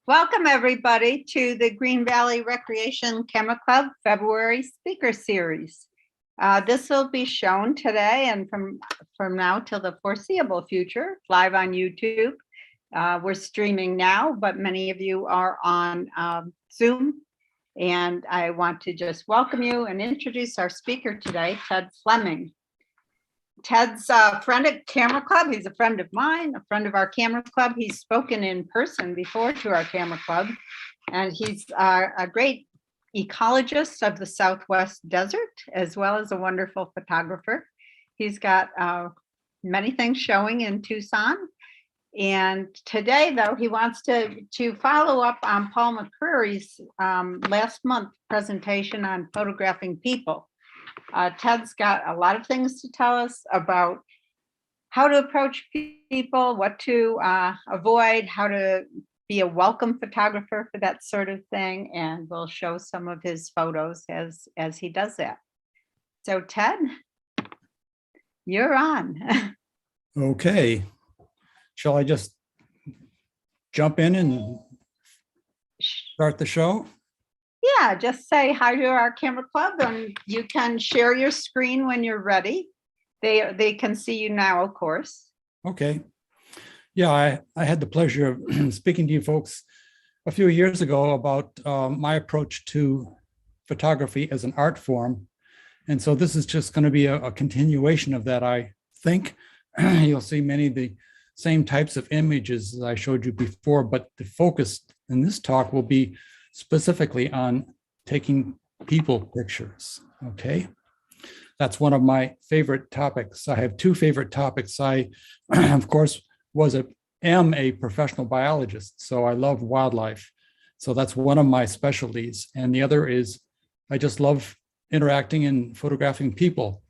Welcome everybody to the Green Valley Recreation Camera Club February Speaker Series. This will be shown today and from now till the foreseeable future, live on YouTube. We're streaming now, but many of you are on Zoom. And I want to just welcome you and introduce our speaker today, Ted Fleming. Ted's a friend at Camera Club. He's a friend of mine, a friend of our Camera Club. He's spoken in person before to our Camera Club, and he's a great ecologist of the Southwest Desert, as well as a wonderful photographer. He's got many things showing in Tucson. And today, though, he wants to follow up on Paul McCreary's last month presentation on photographing people. Ted's got a lot of things to tell us about how to approach people, what to avoid, how to be a welcome photographer for that sort of thing, and we'll show some of his photos as he does that. So Ted, you're on. Okay. Shall I just jump in and start the show? Yeah, just say hi to our Camera Club, and you can share your screen when you're ready. They can see you now, of course. Okay. Yeah, I had the pleasure of speaking to you folks a few years ago about my approach to photography as an art form. And so this is just going to be a continuation of that, I think. You'll see many of the same types of images as I showed you before, but the focus in this talk will be specifically on taking people pictures, okay? That's one of my favorite topics. I have two favorite topics. I, of course, am a professional biologist, so I love wildlife. So that's one of my specialties. And the other is I just love interacting and photographing people.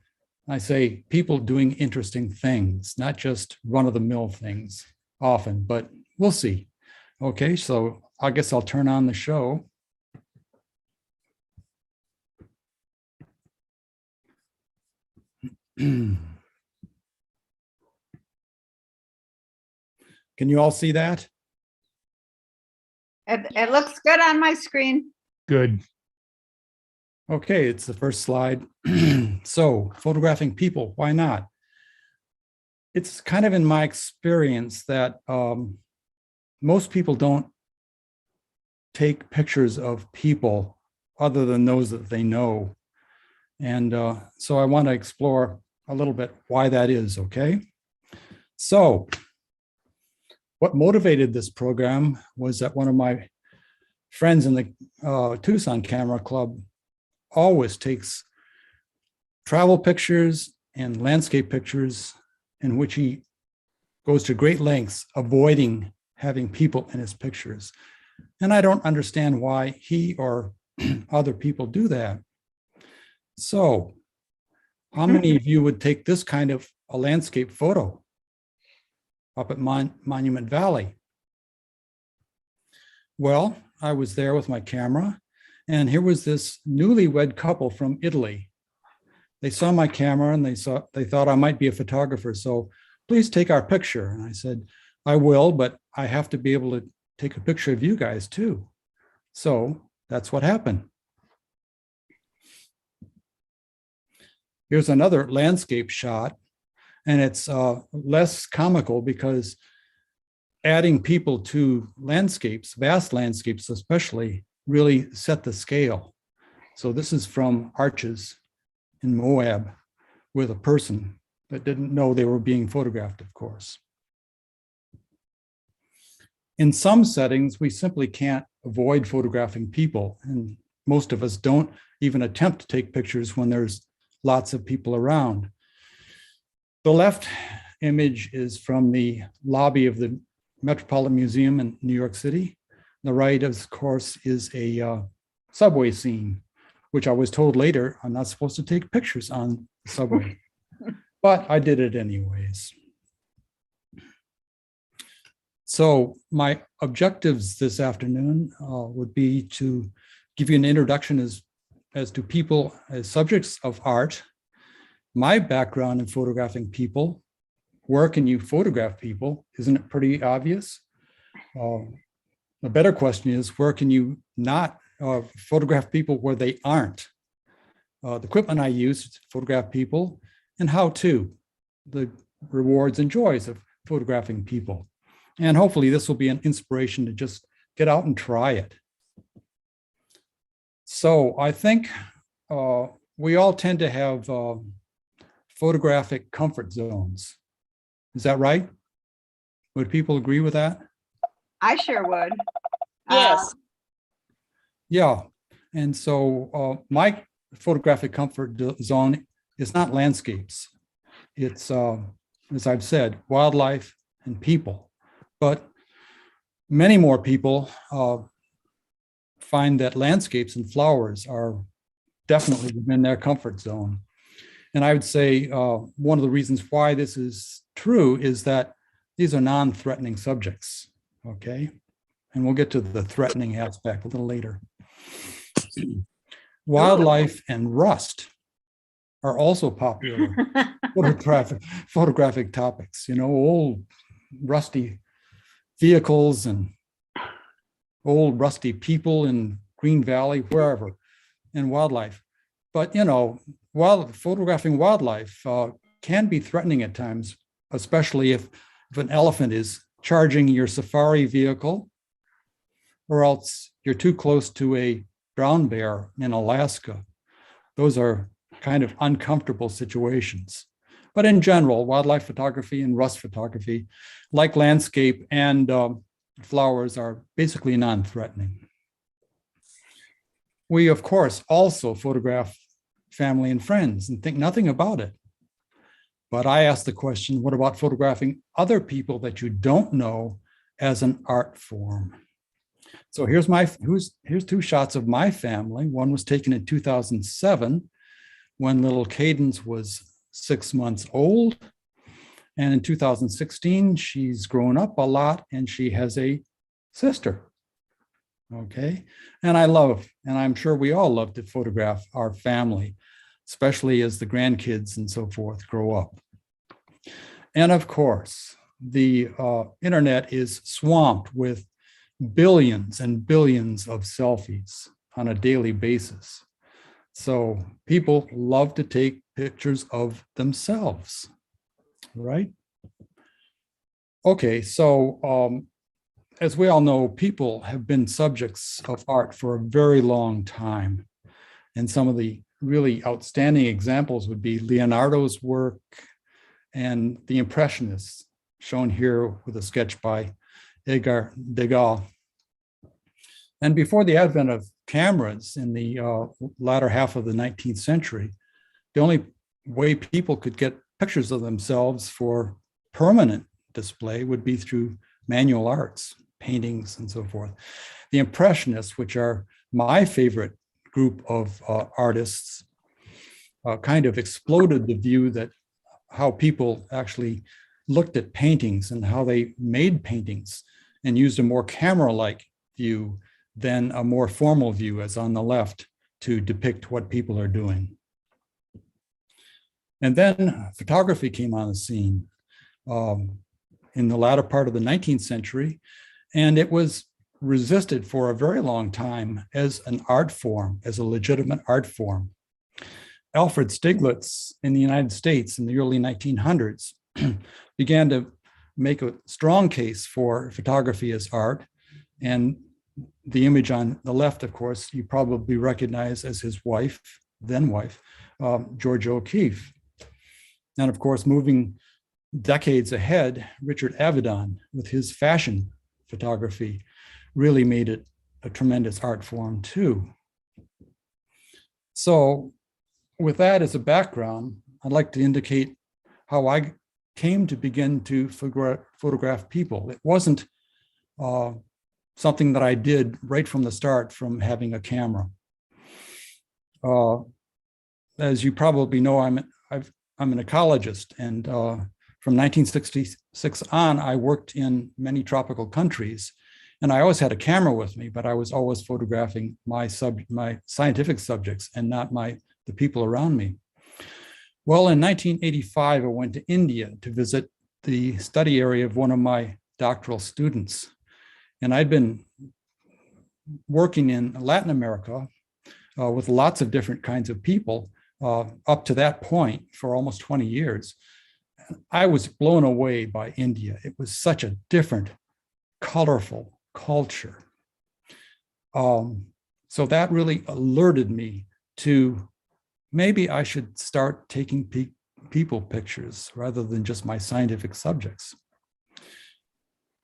I say people doing interesting things, not just run-of-the-mill things often, but we'll see. Okay, so I guess I'll turn on the show. Can you all see that? It looks good on my screen. Good. Okay, it's the first slide. So, photographing people, why not? It's kind of in my experience that most people don't take pictures of people other than those that they know. And so I want to explore a little bit why that is, okay? So what motivated this program was that one of my friends in the Tucson Camera Club always takes travel pictures and landscape pictures in which he goes to great lengths avoiding having people in his pictures. And I don't understand why he or other people do that. So how many of you would take this kind of a landscape photo up at Monument Valley? Well, I was there with my camera, and here was this newlywed couple from Italy. They saw my camera and they thought I might be a photographer. So please take our picture. And I said, I will, but I have to be able to take a picture of you guys too. So that's what happened. Here's another landscape shot, and it's less comical because adding people to landscapes, vast landscapes especially, really set the scale. So this is from Arches in Moab with a person that didn't know they were being photographed, of course. In some settings, we simply can't avoid photographing people, and most of us don't even attempt to take pictures when there's lots of people around. The left image is from the lobby of the Metropolitan Museum in New York City. The right, of course, is a subway scene, which I was told later I'm not supposed to take pictures on the subway, but I did it anyways. So my objectives this afternoon would be to give you an introduction as to people as subjects of art, my background in photographing people. Where can you photograph people? Isn't it pretty obvious? A better question is, where can you not photograph people where they aren't? The equipment I use to photograph people, and how to, the rewards and joys of photographing people. And hopefully this will be an inspiration to just get out and try it. So I think we all tend to have photographic comfort zones. Is that right? Would people agree with that? I sure would. Yes. Yeah. And so my photographic comfort zone is not landscapes. It's, as I've said, wildlife and people. But many more people find that landscapes and flowers are definitely within their comfort zone. And I would say one of the reasons why this is true is that these are non-threatening subjects, okay? And we'll get to the threatening aspect a little later. Wildlife and rust are also popular photographic topics, you know, old rusty vehicles and old rusty people in Green Valley, wherever, and wildlife. But, you know, photographing wildlife can be threatening at times, especially if an elephant is charging your safari vehicle, or else you're too close to a brown bear in Alaska. Those are kind of uncomfortable situations. But in general, wildlife photography and rust photography, like landscape and flowers, are basically non-threatening. We, of course, also photograph family and friends and think nothing about it. But I ask the question, what about photographing other people that you don't know as an art form? So here's two shots of my family. One was taken in 2007 when little Cadence was 6 months old. And in 2016, she's grown up a lot and she has a sister. Okay. And I love, and I'm sure we all love to photograph our family, especially as the grandkids and so forth grow up. And of course, the internet is swamped with billions and billions of selfies on a daily basis. So people love to take pictures of themselves, right? Okay, so as we all know, people have been subjects of art for a very long time. And some of the really outstanding examples would be Leonardo's work and the Impressionists, shown here with a sketch by Edgar Degas. And before the advent of cameras in the latter half of the 19th century, the only way people could get pictures of themselves for permanent display would be through manual arts, paintings, and so forth. The Impressionists, which are my favorite group of artists, kind of exploded the view that how people actually looked at paintings and how they made paintings, and used a more camera-like view than a more formal view, as on the left, to depict what people are doing. And then photography came on the scene in the latter part of the 19th century, and it was resisted for a very long time as an art form, as a legitimate art form. Alfred Stiglitz in the United States in the early 1900s began to make a strong case for photography as art. And the image on the left, of course, you probably recognize as his wife, then wife, Georgia O'Keeffe. And of course, moving decades ahead, Richard Avedon with his fashion photography really made it a tremendous art form too. So with that as a background, I'd like to indicate how I came to begin to photograph people. It wasn't something that I did right from the start from having a camera. As you probably know, I'm an ecologist, and from 1966 on, I worked in many tropical countries, and I always had a camera with me, but I was always photographing my scientific subjects and not the people around me. Well, in 1985, I went to India to visit the study area of one of my doctoral students. And I'd been working in Latin America with lots of different kinds of people up to that point for almost 20 years. I was blown away by India. It was such a different, colorful culture. So that really alerted me to maybe I should start taking people pictures rather than just my scientific subjects.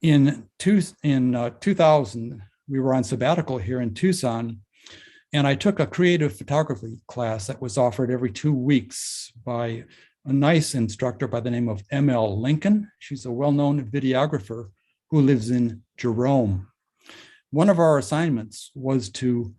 In 2000, we were on sabbatical here in Tucson, and I took a creative photography class that was offered every 2 weeks by a nice instructor by the name of M.L. Lincoln. She's a well-known videographer who lives in Jerome. One of our assignments was to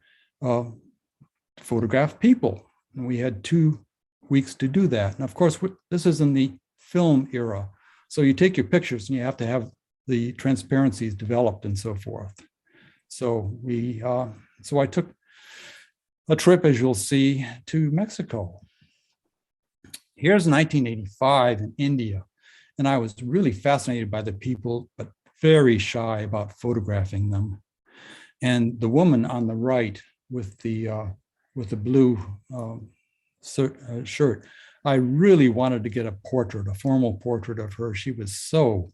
photograph people. And we had 2 weeks to do that. And of course, this is in the film era. So you take your pictures and you have to have the transparencies developed and so forth. So I took a trip, as you'll see, to Mexico. Here's 1985 in India. And I was really fascinated by the people, but very shy about photographing them. And the woman on the right with the blue shirt, I really wanted to get a portrait, a formal portrait of her. She was so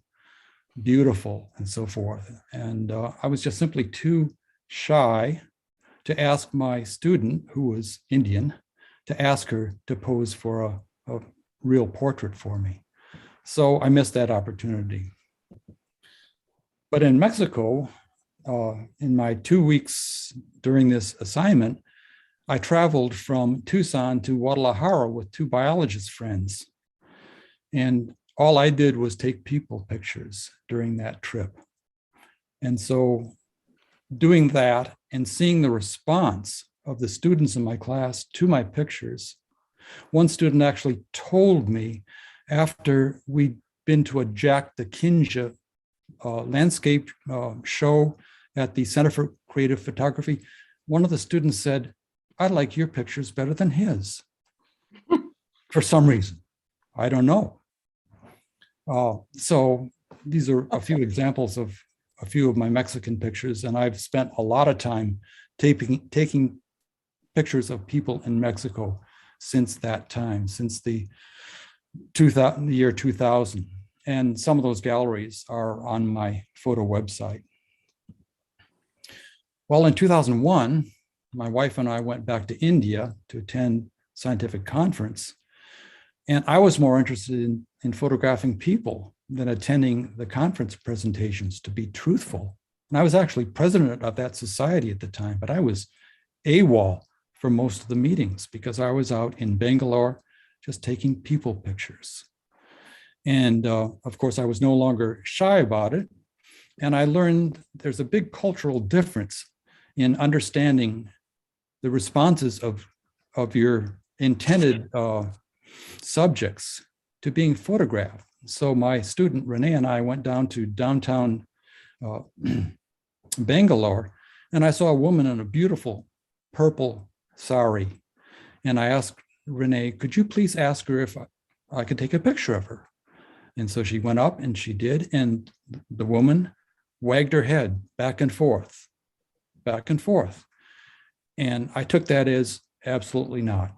beautiful and so forth. And I was just simply too shy to ask my student, who was Indian, to ask her to pose for a real portrait for me. So I missed that opportunity. But in Mexico, in my 2 weeks during this assignment, I traveled from Tucson to Guadalajara with 2 biologist friends. And all I did was take people pictures during that trip. And so doing that and seeing the response of the students in my class to my pictures, one student actually told me after we'd been to a Jack the Kinja landscape show at the Center for Creative Photography, one of the students said, "I like your pictures better than his," for some reason. I don't know. So these are a few examples of a few of my Mexican pictures, and I've spent a lot of time taking pictures of people in Mexico since that time, since the year 2000. And some of those galleries are on my photo website. Well, in 2001, my wife and I went back to India to attend scientific conference. And I was more interested in photographing people than attending the conference presentations, to be truthful. And I was actually president of that society at the time, but I was AWOL for most of the meetings because I was out in Bangalore just taking people pictures. And of course, I was no longer shy about it. And I learned there's a big cultural difference in understanding the responses of your intended subjects to being photographed. So my student Renee and I went down to downtown Bangalore, and I saw a woman in a beautiful purple sari. And I asked Renee, "Could you please ask her if I could take a picture of her?" And so she went up and she did. And the woman wagged her head back and forth, back and forth. And I took that as absolutely not,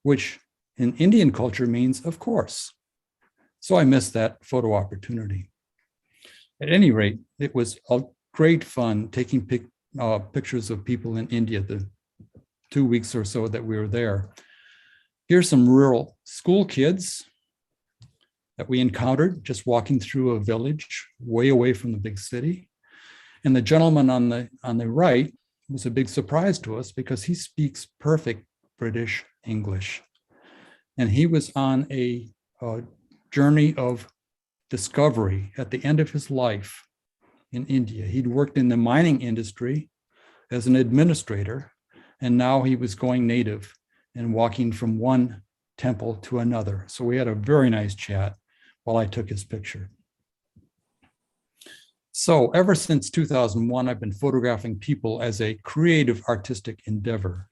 which in Indian culture means of course. So I missed that photo opportunity. At any rate, it was a great fun taking pictures of people in India the 2 weeks or so that we were there. Here's some rural school kids that we encountered just walking through a village way away from the big city. And the gentleman on the right was a big surprise to us because he speaks perfect British English. And he was on a journey of discovery at the end of his life in India. He'd worked in the mining industry as an administrator, and now he was going native and walking from one temple to another. So we had a very nice chat while I took his picture. So ever since 2001, I've been photographing people as a creative artistic endeavor.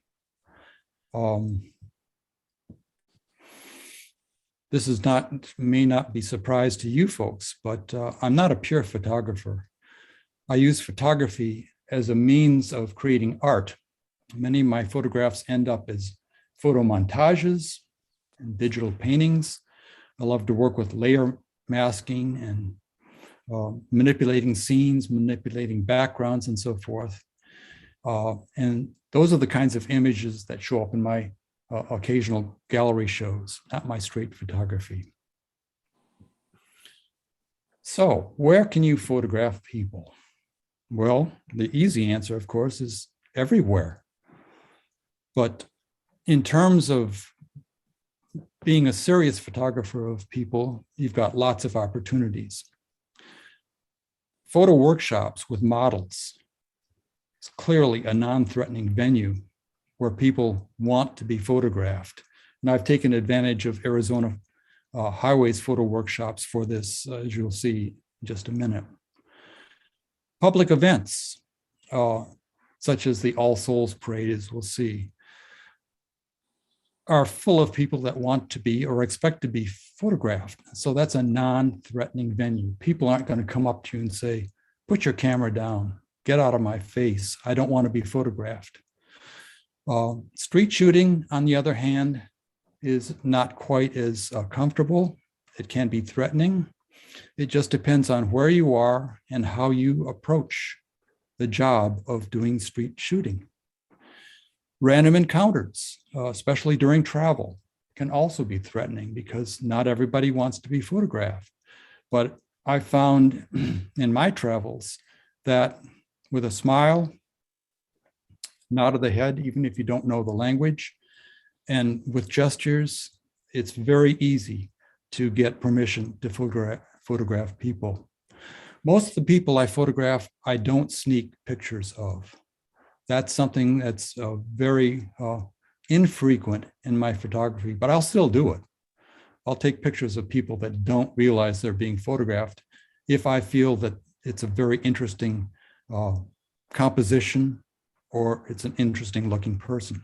This may not be surprise to you folks, but I'm not a pure photographer. I use photography as a means of creating art. Many of my photographs end up as photo montages and digital paintings. I love to work with layer masking and manipulating scenes, manipulating backgrounds, and so forth. And those are the kinds of images that show up in my occasional gallery shows, not my straight photography. So, where can you photograph people? Well, the easy answer, of course, is everywhere. But in terms of being a serious photographer of people, you've got lots of opportunities. Photo workshops with models is clearly a non-threatening venue where people want to be photographed. And I've taken advantage of Arizona Highways photo workshops for this, as you'll see in just a minute. Public events, such as the All Souls Parade, as we'll see, are full of people that want to be or expect to be photographed. So that's a non-threatening venue. People aren't going to come up to you and say, put your camera down, get out of my face, I don't want to be photographed. Street shooting, on the other hand, is not quite as comfortable. It can be threatening. It just depends on where you are and how you approach the job of doing street shooting. Random encounters, especially during travel, can also be threatening because not everybody wants to be photographed. But I found in my travels that with a smile, nod of the head, even if you don't know the language, and with gestures, it's very easy to get permission to photograph people. Most of the people I photograph, I don't sneak pictures of. That's something that's very infrequent in my photography, but I'll still do it. I'll take pictures of people that don't realize they're being photographed if I feel that it's a very interesting composition or it's an interesting looking person.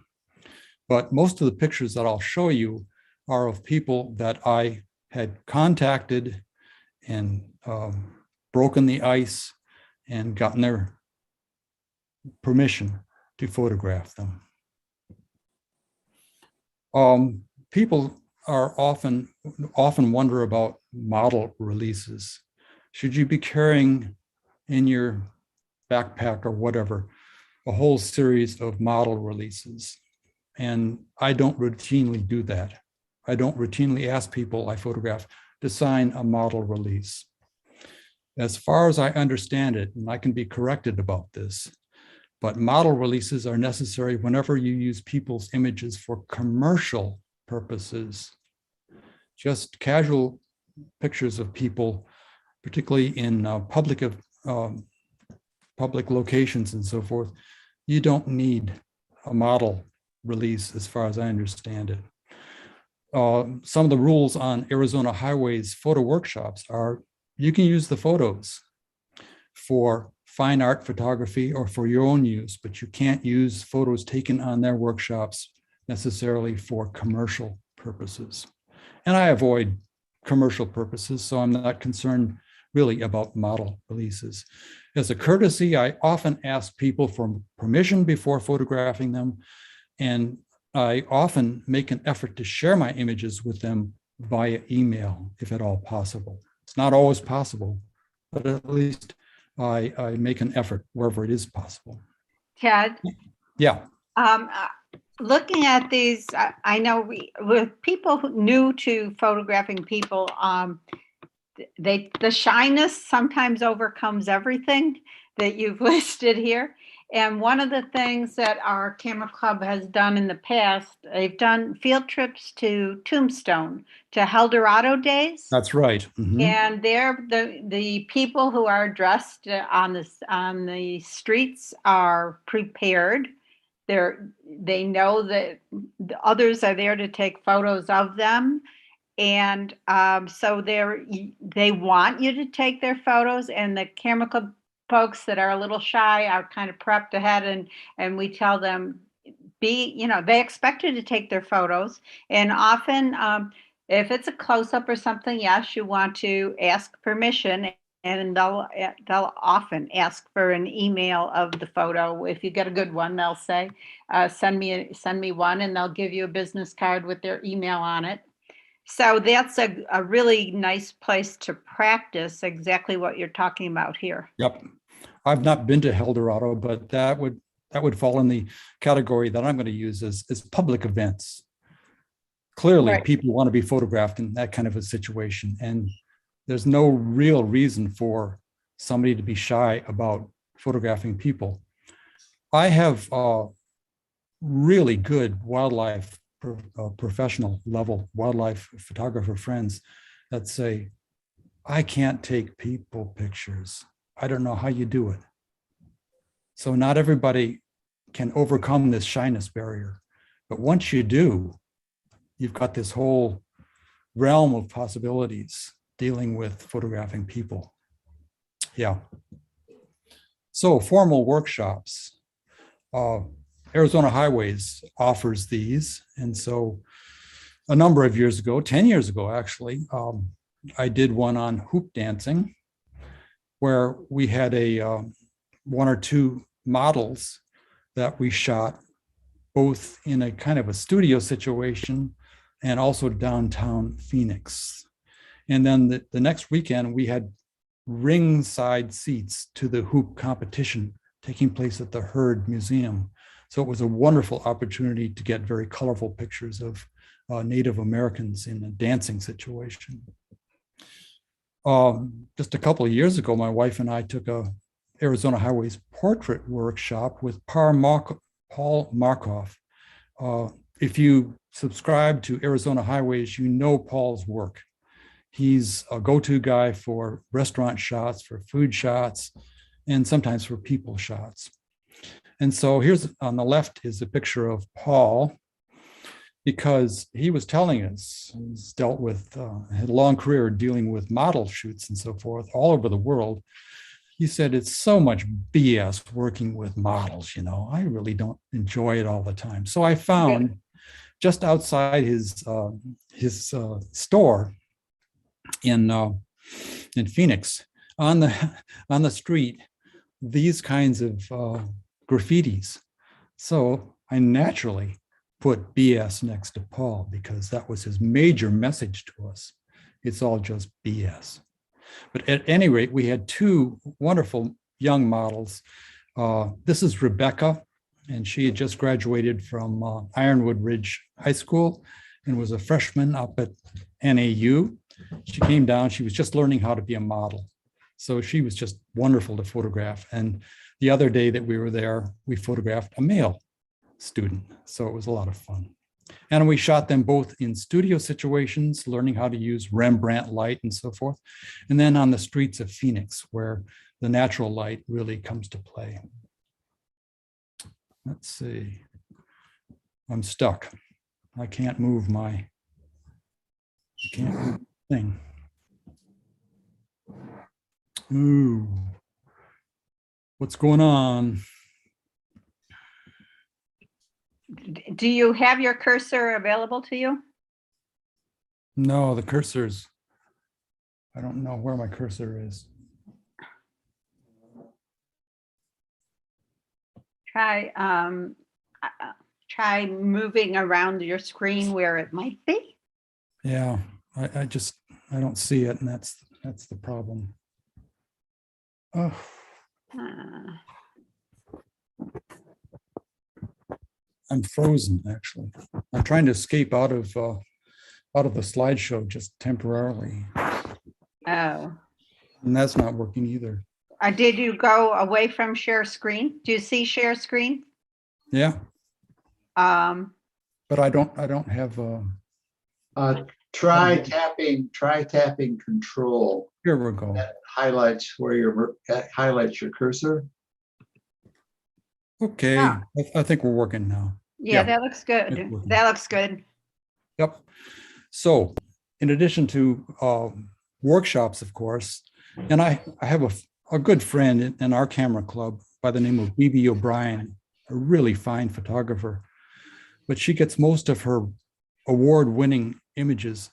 But most of the pictures that I'll show you are of people that I had contacted and broken the ice and gotten their permission to photograph them. People are often wonder about model releases. Should you be carrying in your backpack or whatever a whole series of model releases? And I don't routinely do that. I don't routinely ask people I photograph to sign a model release. As far as I understand it, and I can be corrected about this, but model releases are necessary whenever you use people's images for commercial purposes. Just casual pictures of people, particularly in public locations and so forth, you don't need a model release as far as I understand it. Some of the rules on Arizona Highways photo workshops are you can use the photos for fine art photography or for your own use, but you can't use photos taken on their workshops necessarily for commercial purposes. And I avoid commercial purposes, so I'm not concerned really about model releases. As a courtesy, I often ask people for permission before photographing them, and I often make an effort to share my images with them via email, if at all possible. It's not always possible, but at least I make an effort wherever it is possible. Ted? Yeah. Looking at these, I know with people new to photographing people, the shyness sometimes overcomes everything that you've listed here. And one of the things that our camera club has done in the past, they've done field trips to Tombstone, to Eldorado Days. That's right. Mm-hmm. And they're the people who are dressed on the streets are prepared. They know that the others are there to take photos of them. And so they want you to take their photos, and the camera club folks that are a little shy are kind of prepped ahead, and we tell them they expect you to take their photos. And often if it's a close-up or something, yes, you want to ask permission. And they'll often ask for an email of the photo. If you get a good one, they'll say, send me one, and they'll give you a business card with their email on it. So that's a really nice place to practice exactly what you're talking about here. Yep. I've not been to Eldorado, but that would fall in the category that I'm going to use as public events. Clearly, Right. people want to be photographed in that kind of a situation, and there's no real reason for somebody to be shy about photographing people. I have really good wildlife professional level wildlife photographer friends that say, I can't take people pictures. I don't know how you do it. So not everybody can overcome this shyness barrier. But once you do, you've got this whole realm of possibilities dealing with photographing people. Yeah. So formal workshops. Arizona Highways offers these. And so a number of years ago, 10 years ago, actually, I did one on hoop dancing, where we had one or two models that we shot both in a kind of a studio situation and also downtown Phoenix. And then the next weekend, we had ringside seats to the hoop competition taking place at the Heard Museum. So it was a wonderful opportunity to get very colorful pictures of Native Americans in a dancing situation. Just a couple of years ago, my wife and I took a Arizona Highways portrait workshop with Paul Markoff. If you subscribe to Arizona Highways, you know Paul's work. He's a go-to guy for restaurant shots, for food shots, and sometimes for people shots. And so here's on the left is a picture of Paul, because he was telling us he's dealt with, had a long career dealing with model shoots and so forth all over the world. He said, it's so much BS working with models, you know, I really don't enjoy it all the time. So I found just outside his store in Phoenix, on the street, these kinds of graffitis. So I naturally put BS next to Paul because that was his major message to us. It's all just BS. But at any rate, we had two wonderful young models. This is Rebecca, and she had just graduated from Ironwood Ridge High School and was a freshman up at NAU. She came down, she was just learning how to be a model. So she was just wonderful to photograph. And the other day that we were there, we photographed a male student. So it was a lot of fun. And we shot them both in studio situations, learning how to use Rembrandt light and so forth. And then on the streets of Phoenix, where the natural light really comes to play. Let's see. I'm stuck. I can't move my thing. Ooh. What's going on? Do you have your cursor available to you? No, the cursor's, I don't know where my cursor is. Try moving around your screen where it might be. Yeah, I don't see it, and that's the problem. Oh. I'm frozen, actually. I'm trying to escape out of the slideshow just temporarily. Oh. And that's not working either. Did you go away from share screen? Do you see share screen? Yeah. But I don't have try tapping control. Here we go. That highlights highlights your cursor. Okay, Yeah. I think we're working now. Yeah, that looks good. That looks good. Yep. So in addition to workshops, of course, and I have a good friend in our camera club by the name of BB O'Brien, a really fine photographer, but she gets most of her award-winning images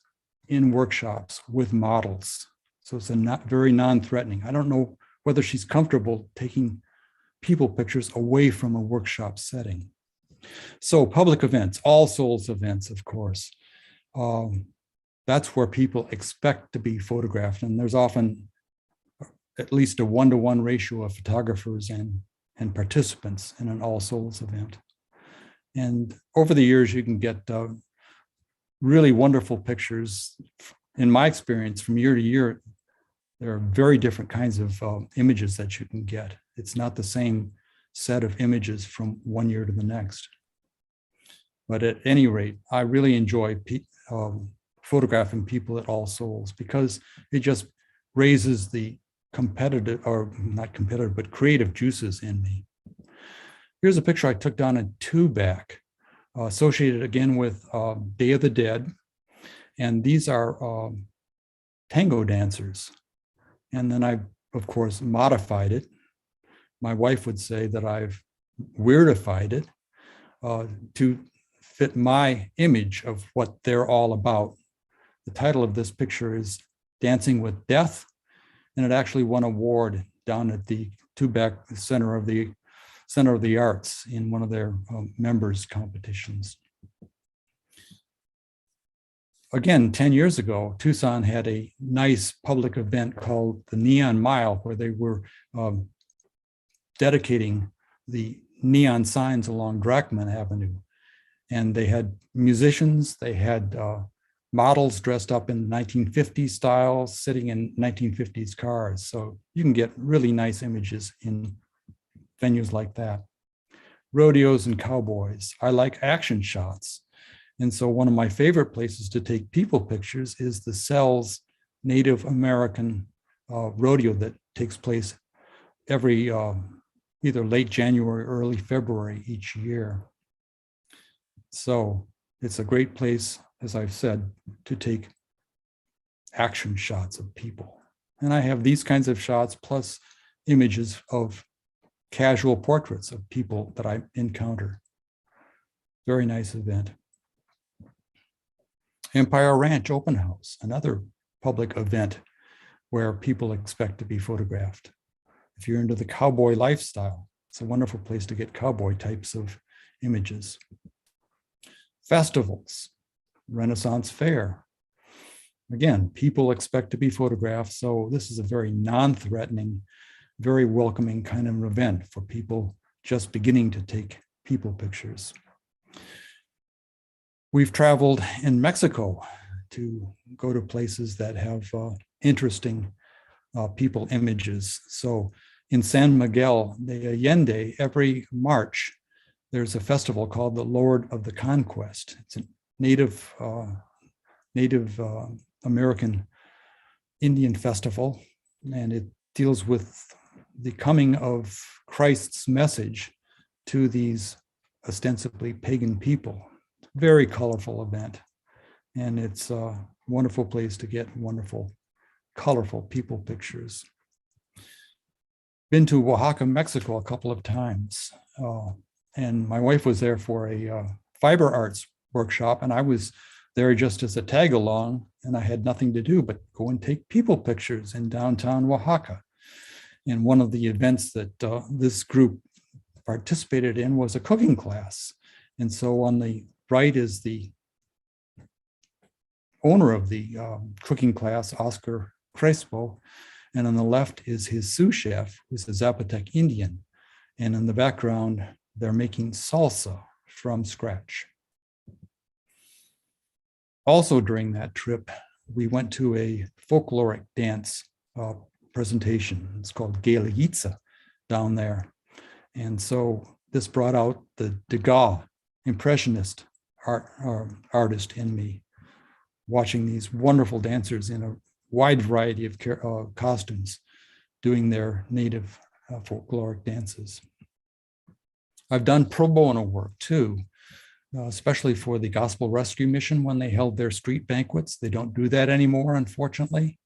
in workshops with models. So it's a not very non-threatening. I don't know whether she's comfortable taking people pictures away from a workshop setting. So public events, All Souls events, of course. That's where people expect to be photographed. And there's often at least a 1-to-1 ratio of photographers and participants in an All Souls event. And over the years, you can get really wonderful pictures. In my experience, from year to year, there are very different kinds of images that you can get. It's not the same set of images from one year to the next. But at any rate, I really enjoy photographing people at All Souls because it just raises the competitive, or not competitive, but creative juices in me. Here's a picture I took down in Tubac, associated again with Day of the Dead. And these are tango dancers. And then I, of course, modified it. My wife would say that I've weirdified it to fit my image of what they're all about. The title of this picture is Dancing with Death, and it actually won an award down at the Tubac Center of the Arts in one of their members competitions. Again, 10 years ago, Tucson had a nice public event called the Neon Mile, where they were dedicating the neon signs along Drachman Avenue. And they had musicians, they had models dressed up in 1950s style, sitting in 1950s cars. So you can get really nice images in venues like that. Rodeos and cowboys. I like action shots. And so one of my favorite places to take people pictures is the Sells Native American rodeo that takes place every either late January or early February each year. So it's a great place, as I've said, to take action shots of people. And I have these kinds of shots plus images of casual portraits of people that I encounter. Very nice event. Empire Ranch Open House, another public event where people expect to be photographed. If you're into the cowboy lifestyle, it's a wonderful place to get cowboy types of images. Festivals, Renaissance Fair. Again, people expect to be photographed, so this is a very non-threatening, very welcoming kind of event for people just beginning to take people pictures. We've traveled in Mexico to go to places that have interesting people images. So in San Miguel de Allende, every March, there's a festival called the Lord of the Conquest. It's a Native American Indian festival, and it deals with the coming of Christ's message to these ostensibly pagan people. Very colorful event, and it's a wonderful place to get wonderful, colorful people pictures. Been to Oaxaca, Mexico a couple of times, and my wife was there for a fiber arts workshop, and I was there just as a tag along, and I had nothing to do but go and take people pictures in downtown Oaxaca. And one of the events that this group participated in was a cooking class. And so on the right is the owner of the cooking class, Oscar Crespo, and on the left is his sous chef, who's a Zapotec Indian. And in the background, they're making salsa from scratch. Also during that trip, we went to a folkloric dance presentation. It's called Galeitza down there. And so this brought out the Degas impressionist artist in me, watching these wonderful dancers in a wide variety of costumes doing their native folkloric dances. I've done pro bono work too, especially for the Gospel Rescue Mission when they held their street banquets. They don't do that anymore, unfortunately.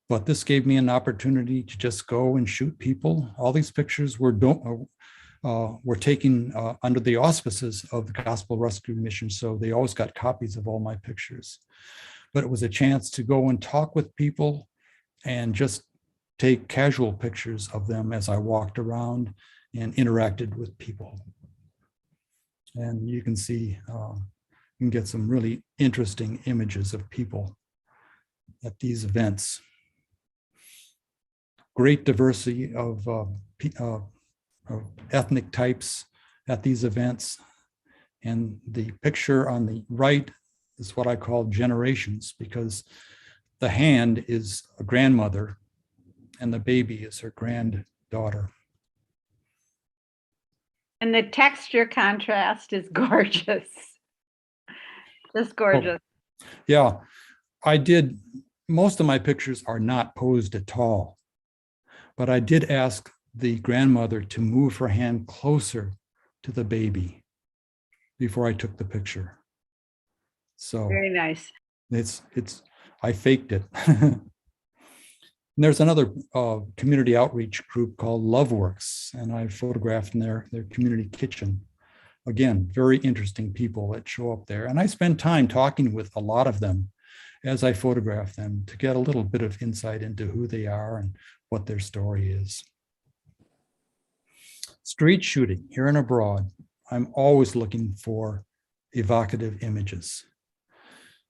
But this gave me an opportunity to just go and shoot people. All these pictures were taken under the auspices of the Gospel Rescue Mission, so they always got copies of all my pictures. But it was a chance to go and talk with people and just take casual pictures of them as I walked around and interacted with people. And you can see, you can get some really interesting images of people at these events. Great diversity of ethnic types at these events. And the picture on the right is what I call generations, because the hand is a grandmother and the baby is her granddaughter. And the texture contrast is gorgeous. Just gorgeous. Yeah, most of my pictures are not posed at all, but I did ask the grandmother to move her hand closer to the baby before I took the picture. So Very nice. I faked it. And there's another community outreach group called Loveworks, and I photographed in their community kitchen. Again, very interesting people that show up there. And I spend time talking with a lot of them as I photograph them to get a little bit of insight into who they are and what their story is. Street shooting here and abroad. I'm always looking for evocative images.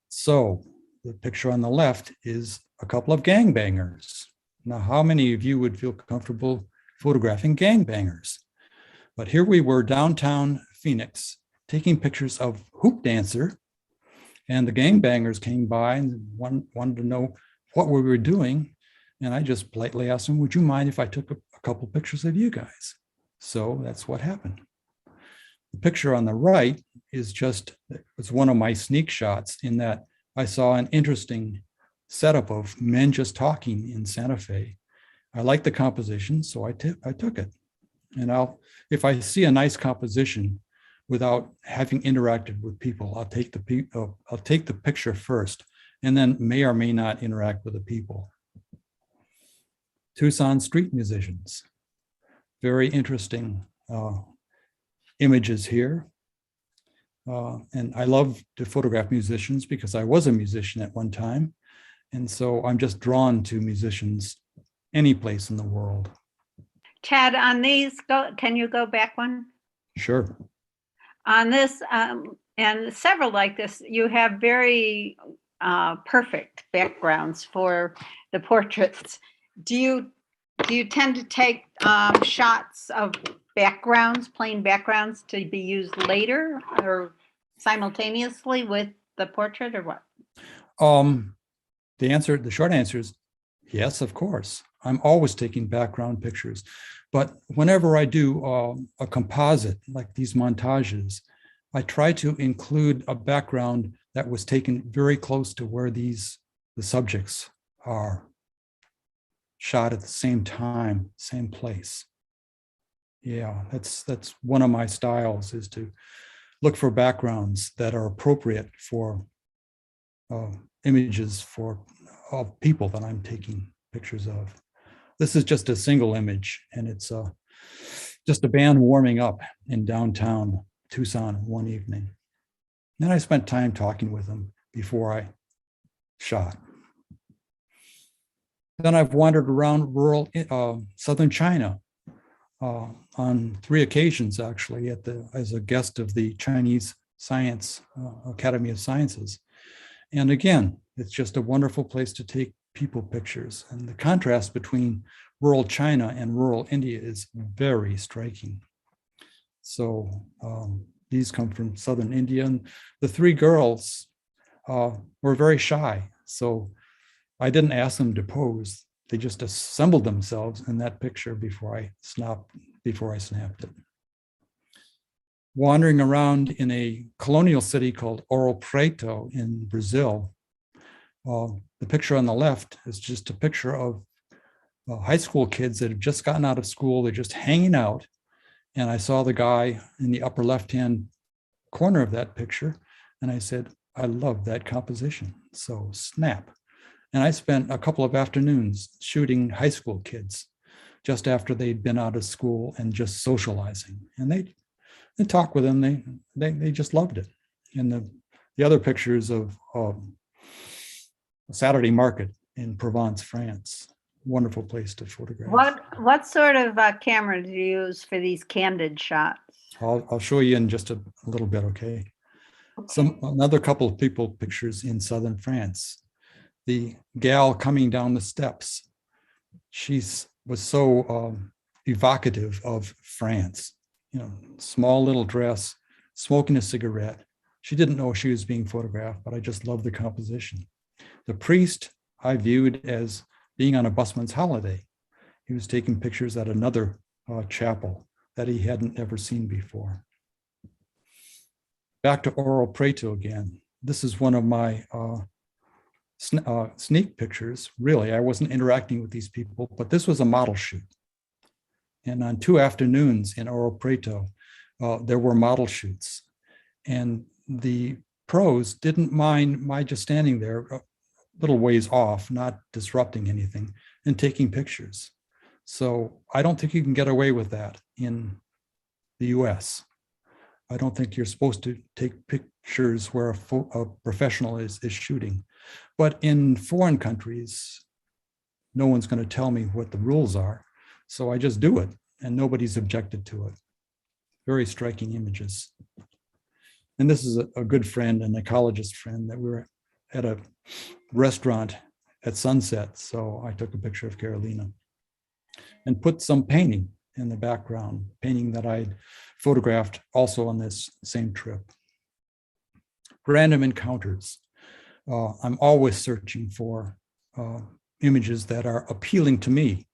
So the picture on the left is a couple of gangbangers. Now, how many of you would feel comfortable photographing gangbangers? But here we were downtown Phoenix taking pictures of Hoop Dancer, and the gangbangers came by and wanted to know what we were doing. And I just politely asked them, would you mind if I took a couple pictures of you guys? So that's what happened. The picture on the right is it's one of my sneak shots, in that I saw an interesting setup of men just talking in Santa Fe. I liked the composition, so I took it. And if I see a nice composition without having interacted with people, I'll take the picture first, and then may or may not interact with the people. Tucson street musicians, very interesting images here. And I love to photograph musicians because I was a musician at one time. And so I'm just drawn to musicians any place in the world. Ted, on these, can you go back one? Sure. On this, and several like this, you have very perfect backgrounds for the portraits. Do you tend to take shots of backgrounds, plain backgrounds, to be used later or simultaneously with the portrait, or what? The short answer is yes, of course. I'm always taking background pictures, but whenever I do a composite like these montages, I try to include a background that was taken very close to where the subjects are shot at the same time, same place. Yeah, that's one of my styles, is to look for backgrounds that are appropriate for images of people that I'm taking pictures of. This is just a single image, and it's just a band warming up in downtown Tucson one evening. Then I spent time talking with them before I shot. Then I've wandered around rural southern China on 3 occasions, actually, as a guest of the Chinese Science Academy of Sciences. And again, it's just a wonderful place to take people pictures. And the contrast between rural China and rural India is very striking. So these come from southern India. And the 3 girls were very shy. So I didn't ask them to pose. They just assembled themselves in that picture before I snapped it. Wandering around in a colonial city called Ouro Preto in Brazil, the picture on the left is just a picture of high school kids that have just gotten out of school. They're just hanging out. And I saw the guy in the upper left-hand corner of that picture. And I said, I love that composition. So snap. And I spent a couple of afternoons shooting high school kids just after they'd been out of school and just socializing. And they talked with them. They just loved it. And the other pictures of Saturday market in Provence, France. Wonderful place to photograph. What sort of camera do you use for these candid shots? I'll show you in just a little bit, okay? Another couple of people pictures in southern France. The gal coming down the steps, was so evocative of France. You know, small little dress, smoking a cigarette. She didn't know she was being photographed, but I just loved the composition. The priest I viewed as being on a busman's holiday. He was taking pictures at another chapel that he hadn't ever seen before. Back to Oro Preto again. This is one of my sneak pictures. Really, I wasn't interacting with these people, but this was a model shoot. And on 2 afternoons in Oro Preto, there were model shoots. And the pros didn't mind my just standing there a little ways off, not disrupting anything, and taking pictures. So I don't think you can get away with that in the US. I don't think you're supposed to take pictures where a professional is shooting. But in foreign countries, no one's going to tell me what the rules are. So I just do it, and nobody's objected to it. Very striking images. And this is a good friend, an ecologist friend, that we were at a restaurant at sunset. So I took a picture of Carolina and put some painting in the background, painting that I'd photographed also on this same trip. Random encounters. I'm always searching for images that are appealing to me.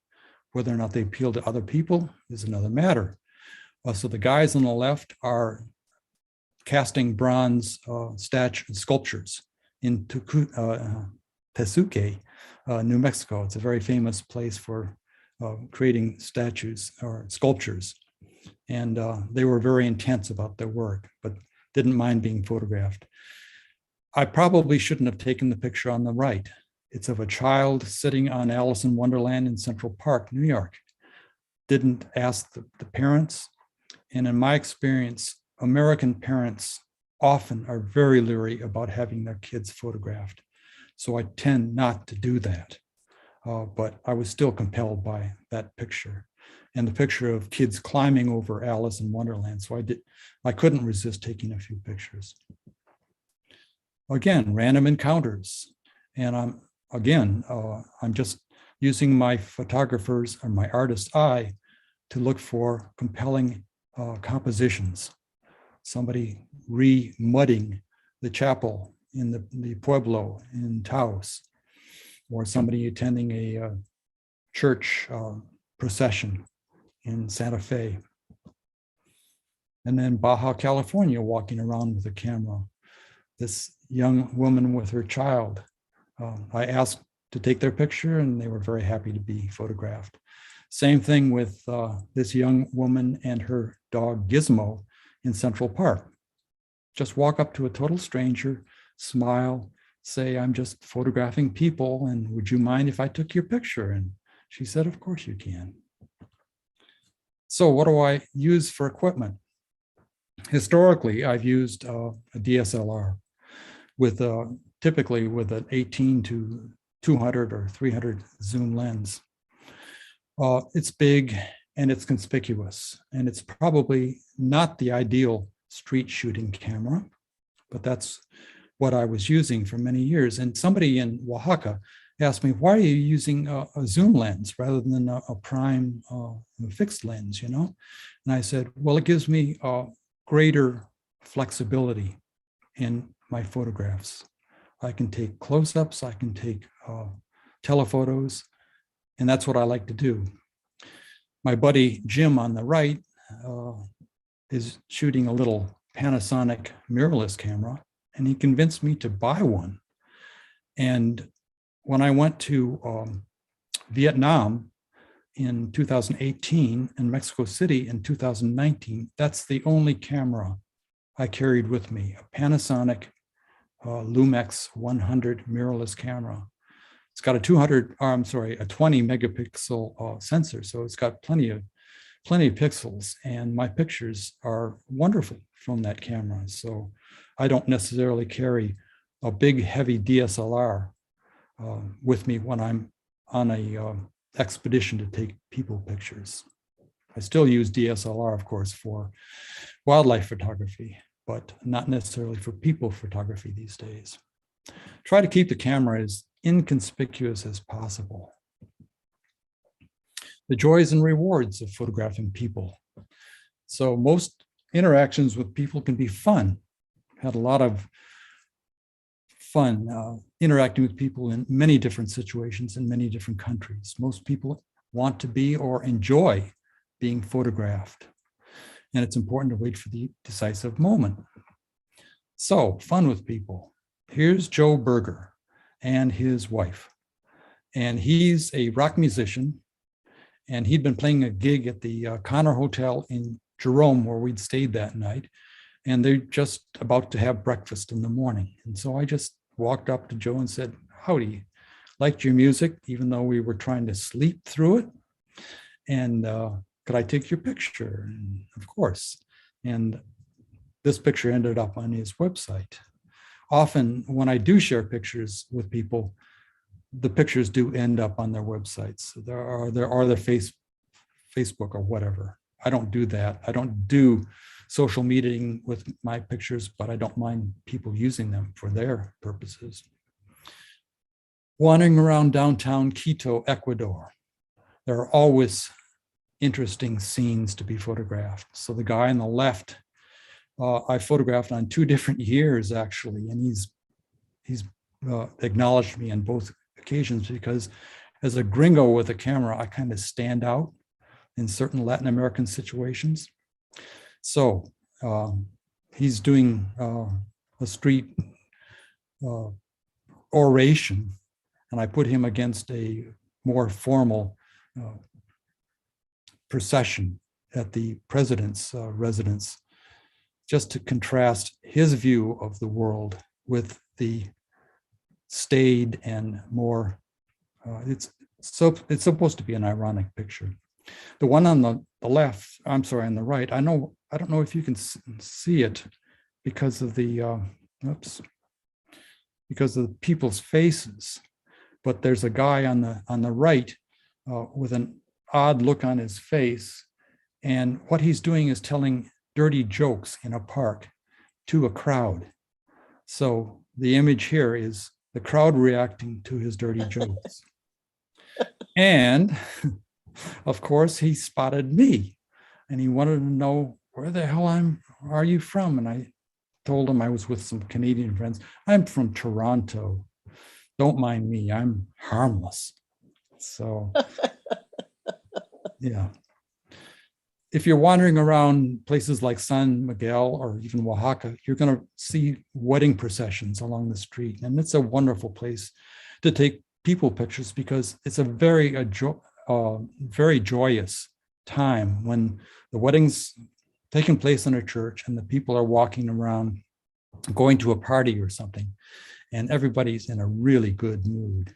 Whether or not they appeal to other people is another matter. So the guys on the left are casting bronze sculptures in Tesuque, New Mexico. It's a very famous place for creating statues or sculptures. And they were very intense about their work, but didn't mind being photographed. I probably shouldn't have taken the picture on the right. It's of a child sitting on Alice in Wonderland in Central Park, New York. Didn't ask the parents. And in my experience, American parents often are very leery about having their kids photographed. So I tend not to do that. But I was still compelled by that picture and the picture of kids climbing over Alice in Wonderland. So I couldn't resist taking a few pictures. Again, random encounters. And I'm just using my photographer's or my artist's eye to look for compelling compositions. Somebody re-mudding the chapel in the Pueblo in Taos, or somebody attending a church procession in Santa Fe. And then Baja California, walking around with a camera. This young woman with her child. I asked to take their picture and they were very happy to be photographed. Same thing with this young woman and her dog Gizmo in Central Park. Just walk up to a total stranger, smile, say, I'm just photographing people, and would you mind if I took your picture? And she said, of course you can. So what do I use for equipment? Historically, I've used a DSLR with typically with an 18 to 200 or 300 zoom lens. It's big and it's conspicuous, and it's probably not the ideal street shooting camera, but that's what I was using for many years. And somebody in Oaxaca asked me, why are you using a zoom lens rather than a prime fixed lens, you know? And I said, well, it gives me greater flexibility in my photographs. I can take close-ups, I can take telephotos, and that's what I like to do. My buddy Jim on the right is shooting a little Panasonic mirrorless camera, and he convinced me to buy one. And when I went to Vietnam in 2018 and Mexico City in 2019, that's the only camera I carried with me, a Panasonic Lumix 100 mirrorless camera. It's got a 20 megapixel sensor, so it's got plenty of pixels, and my pictures are wonderful from that camera. So I don't necessarily carry a big, heavy DSLR with me when I'm on a expedition to take people pictures. I still use DSLR, of course, for wildlife photography, but not necessarily for people photography these days. Try to keep the camera as inconspicuous as possible. The joys and rewards of photographing people. So most interactions with people can be fun. Had a lot of fun interacting with people in many different situations in many different countries. Most people want to be or enjoy being photographed. And it's important to wait for the decisive moment. So, fun with people. Here's Joe Berger and his wife. And he's a rock musician. And he'd been playing a gig at the Connor Hotel in Jerome, where we'd stayed that night. And they're just about to have breakfast in the morning. And so I just walked up to Joe and said, howdy, liked your music, even though we were trying to sleep through it. And could I take your picture? And of course. And this picture ended up on his website. Often when I do share pictures with people, the pictures do end up on their websites. There are their Facebook or whatever. I don't do that. I don't do social media with my pictures, but I don't mind people using them for their purposes. Wandering around downtown Quito, Ecuador, there are always interesting scenes to be photographed. So the guy on the left, I photographed on 2 different years actually, and he's acknowledged me on both occasions because as a gringo with a camera, I kind of stand out in certain Latin American situations. So he's doing a street oration, and I put him against a more formal procession at the president's residence, just to contrast his view of the world with the staid and more, it's supposed to be an ironic picture. The one on the left, I'm sorry, on the right, I don't know if you can see it because of the, because of the people's faces, but there's a guy on the right with an odd look on his face. And what he's doing is telling dirty jokes in a park to a crowd. So the image here is the crowd reacting to his dirty jokes. And of course, he spotted me and he wanted to know, where the hell are you from? And I told him I was with some Canadian friends. I'm from Toronto. Don't mind me, I'm harmless. So, yeah. If you're wandering around places like San Miguel or even Oaxaca, you're going to see wedding processions along the street. And it's a wonderful place to take people pictures because it's a very joyous time when the wedding's taking place in a church and the people are walking around going to a party or something, and everybody's in a really good mood.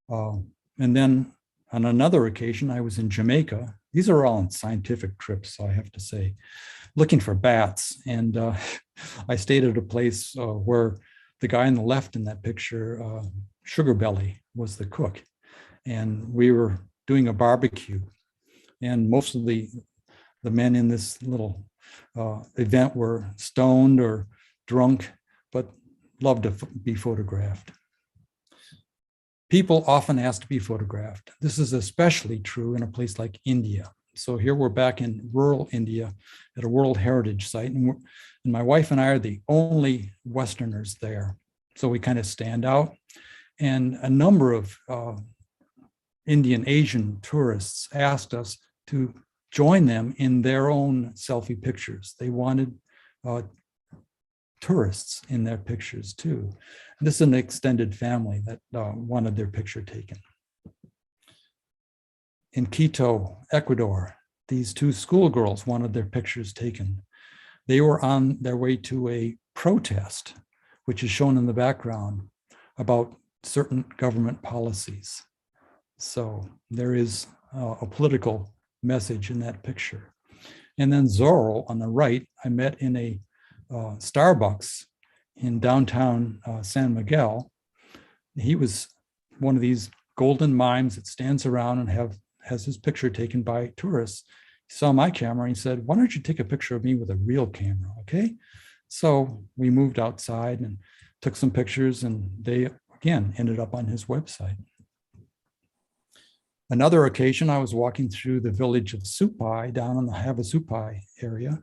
And then on another occasion, I was in Jamaica. These are all on scientific trips, I have to say, looking for bats. And I stayed at a place where the guy on the left in that picture, Sugar Belly, was the cook. And we were doing a barbecue. And most of the men in this little event were stoned or drunk, but loved to be photographed. People often ask to be photographed. This is especially true in a place like India. So here we're back in rural India at a World Heritage Site, and my wife and I are the only Westerners there. So we kind of stand out. And a number of Indian Asian tourists asked us to join them in their own selfie pictures. They wanted tourists in their pictures too. And this is an extended family that wanted their picture taken. In Quito, Ecuador, these 2 schoolgirls wanted their pictures taken. They were on their way to a protest, which is shown in the background, about certain government policies. So there is a political message in that picture. And then Zorro on the right, I met in a Starbucks in downtown San Miguel. He was one of these golden mimes that stands around and has his picture taken by tourists. He saw my camera and he said, why don't you take a picture of me with a real camera, okay? So we moved outside and took some pictures, and they, again, ended up on his website. Another occasion, I was walking through the village of Supai down in the Havasupai area,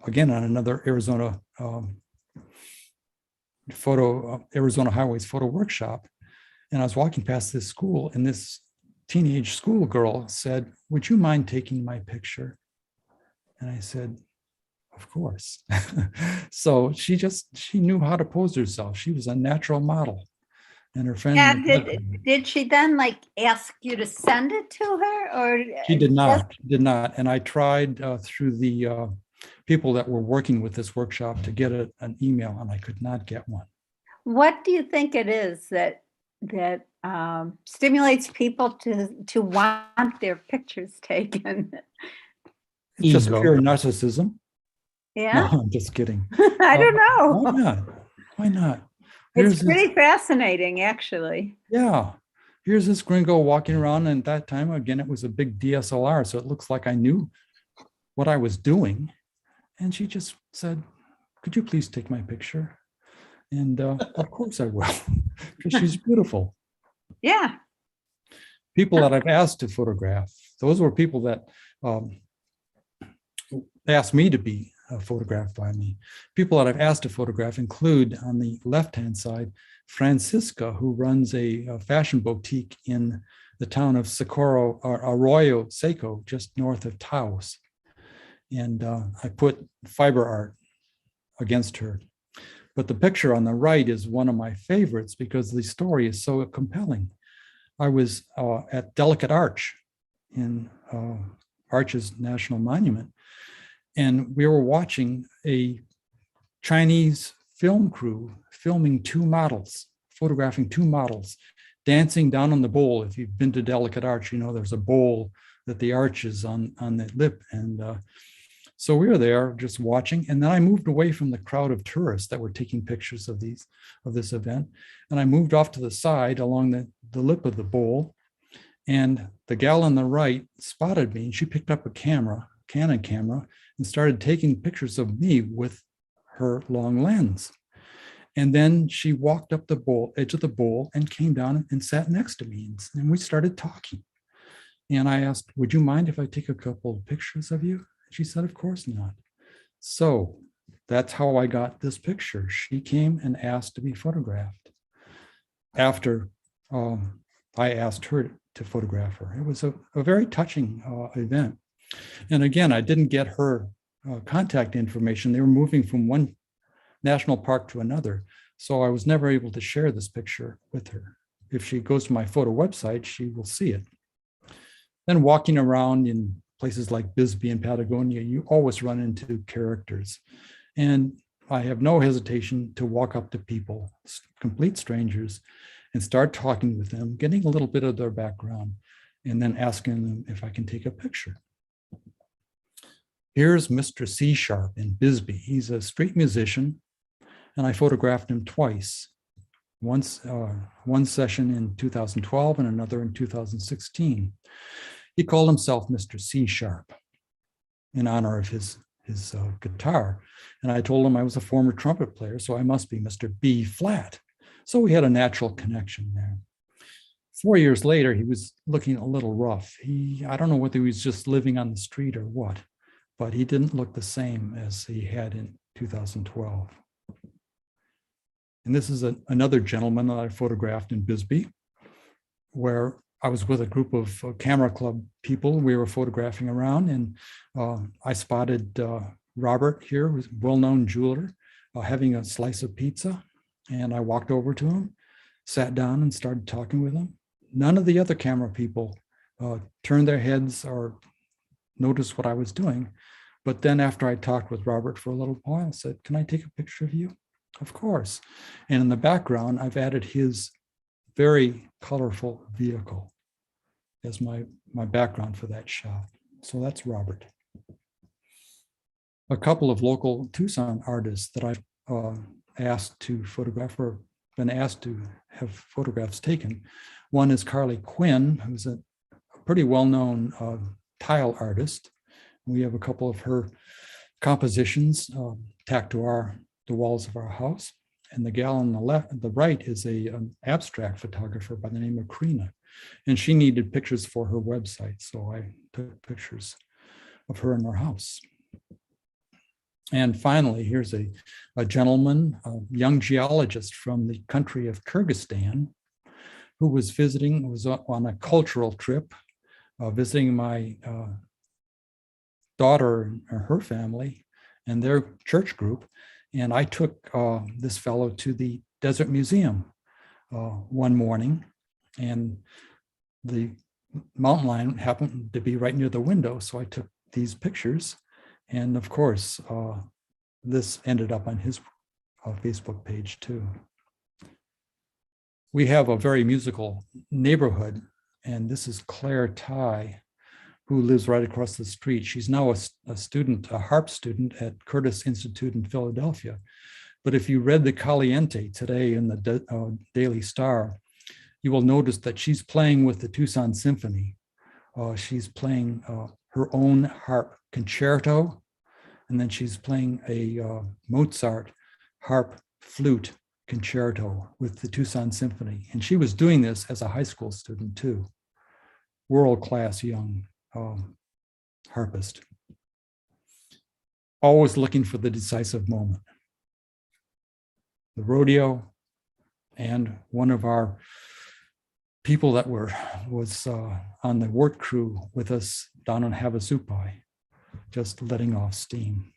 again, on another Arizona Arizona Highways photo workshop. And I was walking past this school, and this teenage schoolgirl said, would you mind taking my picture? And I said, of course. So she knew how to pose herself. She was a natural model. And her friend. Yeah, did she then like ask you to send it to her, or? She did not, And I tried through the people that were working with this workshop to get an email, and I could not get one. What do you think it is that stimulates people to want their pictures taken? It's just Ego. pure narcissism. Yeah, No, I'm just kidding. I don't know. Why not? Why not? It's pretty fascinating, actually. Yeah. Here's this gringo walking around, and at that time, again, it was a big DSLR, so it looks like I knew what I was doing. And she just said, could you please take my picture? And of course I will, because she's beautiful. Yeah. People that I've asked to photograph, those were people that asked me to be photographed by me. People that I've asked to photograph include, on the left-hand side, Francisca, who runs a fashion boutique in the town of Socorro, or Arroyo Seco, just north of Taos. And I put fiber art against her. But the picture on the right is one of my favorites because the story is so compelling. I was at Delicate Arch in Arches National Monument, and we were watching a Chinese film crew filming two models, photographing two models, dancing down on the bowl. If you've been to Delicate Arch, you know there's a bowl that the arch is on the lip. And so we were there just watching. And then I moved away from the crowd of tourists that were taking pictures of this event. And I moved off to the side along the lip of the bowl. And the gal on the right spotted me, and she picked up a camera, Canon camera, and started taking pictures of me with her long lens. And then she walked up the edge of the bowl and came down and sat next to me. And we started talking. And I asked, would you mind if I take a couple of pictures of you? She said, of course not. So that's how I got this picture. She came and asked to be photographed after I asked her to photograph her. It was a very touching event. And again, I didn't get her contact information. They were moving from one national park to another. So I was never able to share this picture with her. If she goes to my photo website, she will see it. Then walking around in places like Bisbee and Patagonia, you always run into characters. And I have no hesitation to walk up to people, complete strangers, and start talking with them, getting a little bit of their background, and then asking them if I can take a picture. Here's Mr. C Sharp in Bisbee. He's a street musician, and I photographed him twice. Once, one session in 2012 and another in 2016. He called himself Mr. C Sharp in honor of his guitar. And I told him I was a former trumpet player, so I must be Mr. B flat. So we had a natural connection there. 4 years later, he was looking a little rough. I don't know whether he was just living on the street or what, but he didn't look the same as he had in 2012. And this is another gentleman that I photographed in Bisbee, where I was with a group of camera club people. We were photographing around, and I spotted Robert here, who's a well-known jeweler, having a slice of pizza. And I walked over to him, sat down and started talking with him. None of the other camera people turned their heads or noticed what I was doing. But then after I talked with Robert for a little while, I said, can I take a picture of you? Of course. And in the background, I've added his very colorful vehicle as my background for that shot. So that's Robert. A couple of local Tucson artists that I've asked to photograph, or been asked to have photographs taken. One is Carly Quinn, who's a pretty well-known tile artist. We have a couple of her compositions tacked to the walls of our house. And the gal on the right is an abstract photographer by the name of Krina. And she needed pictures for her website. So I took pictures of her in our house. And finally, here's a gentleman, a young geologist from the country of Kyrgyzstan, who was on a cultural trip, visiting my daughter and her family and their church group. And I took this fellow to the Desert Museum one morning, and the mountain lion happened to be right near the window. So I took these pictures. And of course, this ended up on his Facebook page too. We have a very musical neighborhood, and this is Claire Ty, who lives right across the street. She's now a student, a harp student at Curtis Institute in Philadelphia. But if you read the Caliente today in the Daily Star, you will notice that she's playing with the Tucson Symphony. She's playing her own harp concerto, and then she's playing a Mozart harp flute concerto with the Tucson Symphony. And she was doing this as a high school student too. World-class young harpist. Always looking for the decisive moment. The rodeo, and one of our people that was on the work crew with us down on Havasupai, just letting off steam.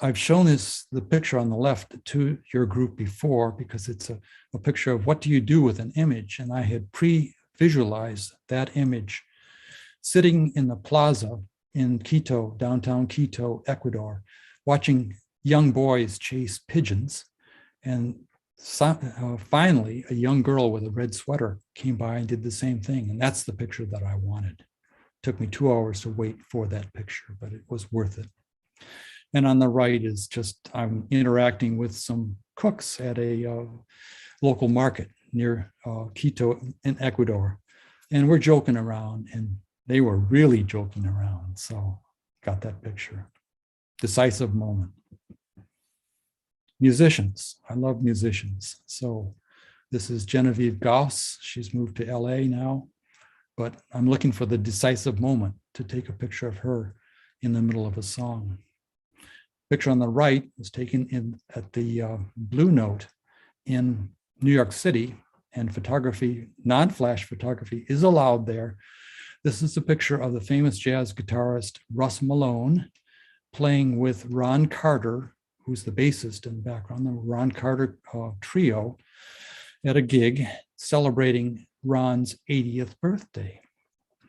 I've shown the picture on the left to your group before because it's a picture of what do you do with an image, and I had pre-visualized that image sitting in the plaza in Quito, downtown Quito, Ecuador, watching young boys chase pigeons. And finally, a young girl with a red sweater came by and did the same thing. And that's the picture that I wanted. It took me 2 hours to wait for that picture, but it was worth it. And on the right is just, I'm interacting with some cooks at a local market near Quito in Ecuador. And we're joking around, and they were really joking around. So got that picture. Decisive moment. Musicians, I love musicians. So this is Genevieve Gauss. She's moved to LA now, but I'm looking for the decisive moment to take a picture of her in the middle of a song. Picture on the right was taken at the Blue Note in New York City, and photography, non-flash photography is allowed there. This is a picture of the famous jazz guitarist Russ Malone playing with Ron Carter, who's the bassist in the background, the Ron Carter trio at a gig celebrating Ron's 80th birthday.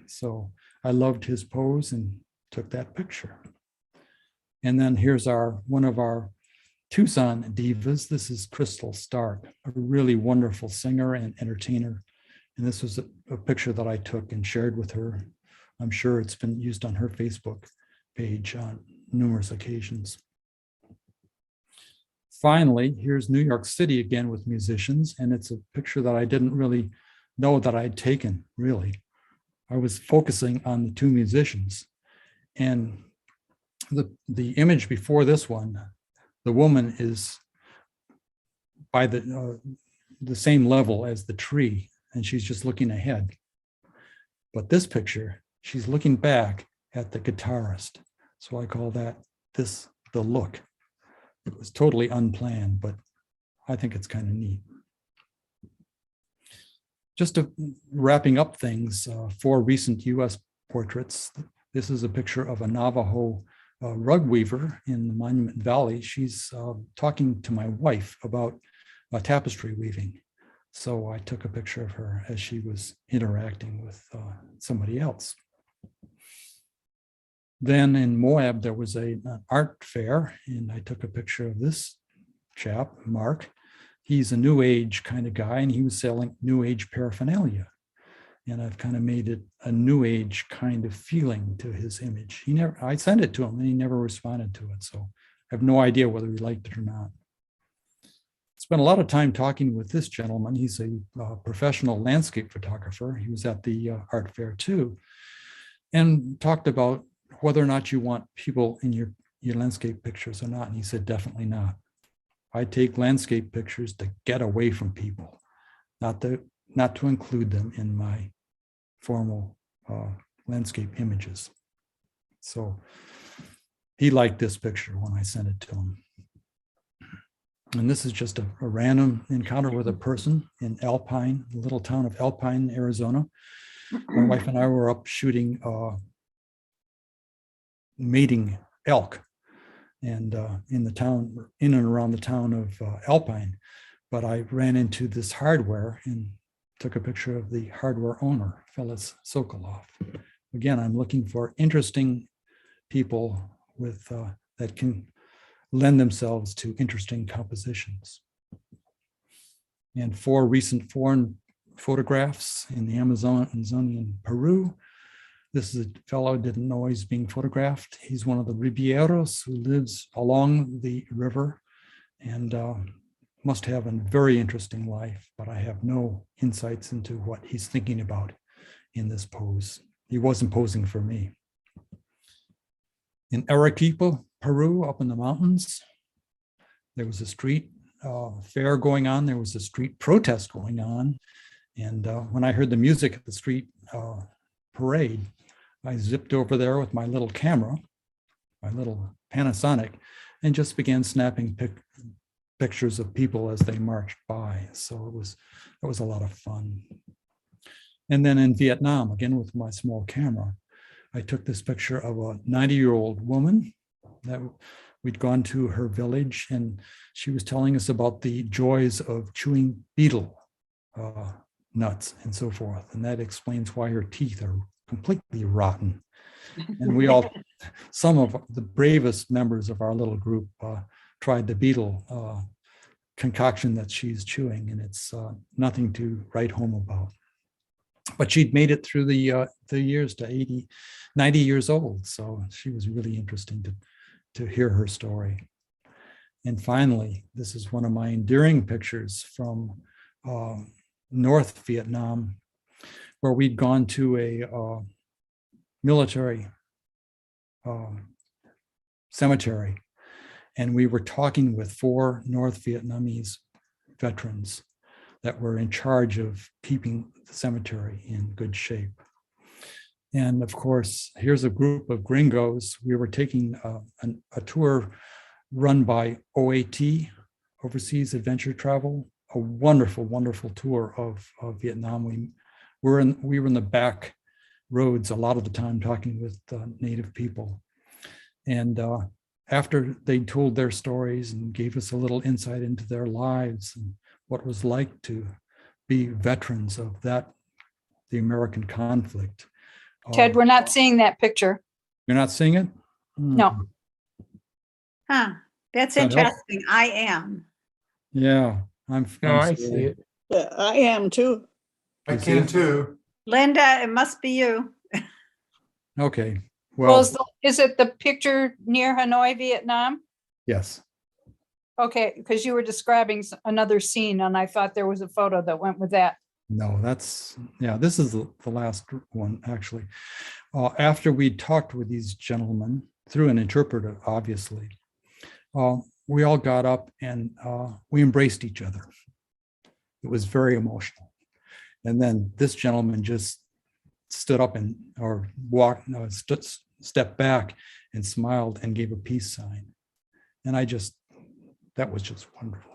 So I loved his pose and took that picture. And then here's one of our Tucson divas. This is Crystal Stark, a really wonderful singer and entertainer. And this was a picture that I took and shared with her. I'm sure it's been used on her Facebook page on numerous occasions. Finally, here's New York City again with musicians, and it's a picture that I didn't really know that I'd taken, really. I was focusing on the two musicians. And the image before this one, the woman is by the same level as the tree, and she's just looking ahead. But this picture, she's looking back at the guitarist. So I call that the look. It was totally unplanned, but I think it's kind of neat. Just wrapping up things, 4 recent US portraits. This is a picture of a Navajo rug weaver in the Monument Valley. She's talking to my wife about tapestry weaving. So I took a picture of her as she was interacting with somebody else. Then in Moab, there was an art fair, and I took a picture of this chap, Mark. He's a new age kind of guy, and he was selling new age paraphernalia. And I've kind of made it a new age kind of feeling to his image. I sent it to him and he never responded to it. So I have no idea whether he liked it or not. spent a lot of time talking with this gentleman. He's a professional landscape photographer. He was at the art fair too, and talked about whether or not you want people in your landscape pictures or not. And he said, definitely not. I take landscape pictures to get away from people, not to include them in my formal landscape images. So he liked this picture when I sent it to him. And this is just a random encounter with a person in Alpine, the little town of Alpine, Arizona. My wife and I were up shooting mating elk, and in the town, in and around the town of Alpine. But I ran into this hardware and took a picture of the hardware owner, Phyllis Sokolov. Again, I'm looking for interesting people with that can lend themselves to interesting compositions. And 4 recent foreign photographs in the Amazonian Peru. This is a fellow I didn't know he's being photographed. He's one of the Ribieros who lives along the river and must have a very interesting life, but I have no insights into what he's thinking about in this pose. He wasn't posing for me. In Arequipa, Peru, up in the mountains, there was a street fair going on. There was a street protest going on. And when I heard the music at the street parade, I zipped over there with my little camera, my little Panasonic, and just began snapping pictures of people as they marched by. So it was a lot of fun. And then in Vietnam, again with my small camera, I took this picture of a 90-year-old woman that we'd gone to her village, and she was telling us about the joys of chewing beetle nuts and so forth. And that explains why her teeth are completely rotten. And we all, some of the bravest members of our little group tried the beetle concoction that she's chewing, and it's nothing to write home about. But she'd made it through the years to 90 years old. So she was really interesting to hear her story. And finally, this is one of my endearing pictures from North Vietnam, where we'd gone to a military cemetery, and we were talking with 4 North Vietnamese veterans that were in charge of keeping the cemetery in good shape. And of course, here's a group of gringos. We were taking a tour run by OAT, Overseas Adventure Travel, a wonderful, wonderful tour of Vietnam. We were in the back roads a lot of the time talking with Native people. And after they told their stories and gave us a little insight into their lives and what it was like to be veterans of the American conflict. Ted, we're not seeing that picture. You're not seeing it? No. Huh, that's That help? interesting. I am. Yeah, No, I'm I sorry. see it. I am too. I You see can it? too. Linda, it must be you. Okay, Well, well, is it the picture near Hanoi, Vietnam? yes. Okay, because you were describing another scene and I thought there was a photo that went with that. No, this is the last one, actually. After we talked with these gentlemen, through an interpreter, obviously, we all got up and we embraced each other. It was very emotional. And then this gentleman just stood up stepped back and smiled and gave a peace sign. And that was just wonderful.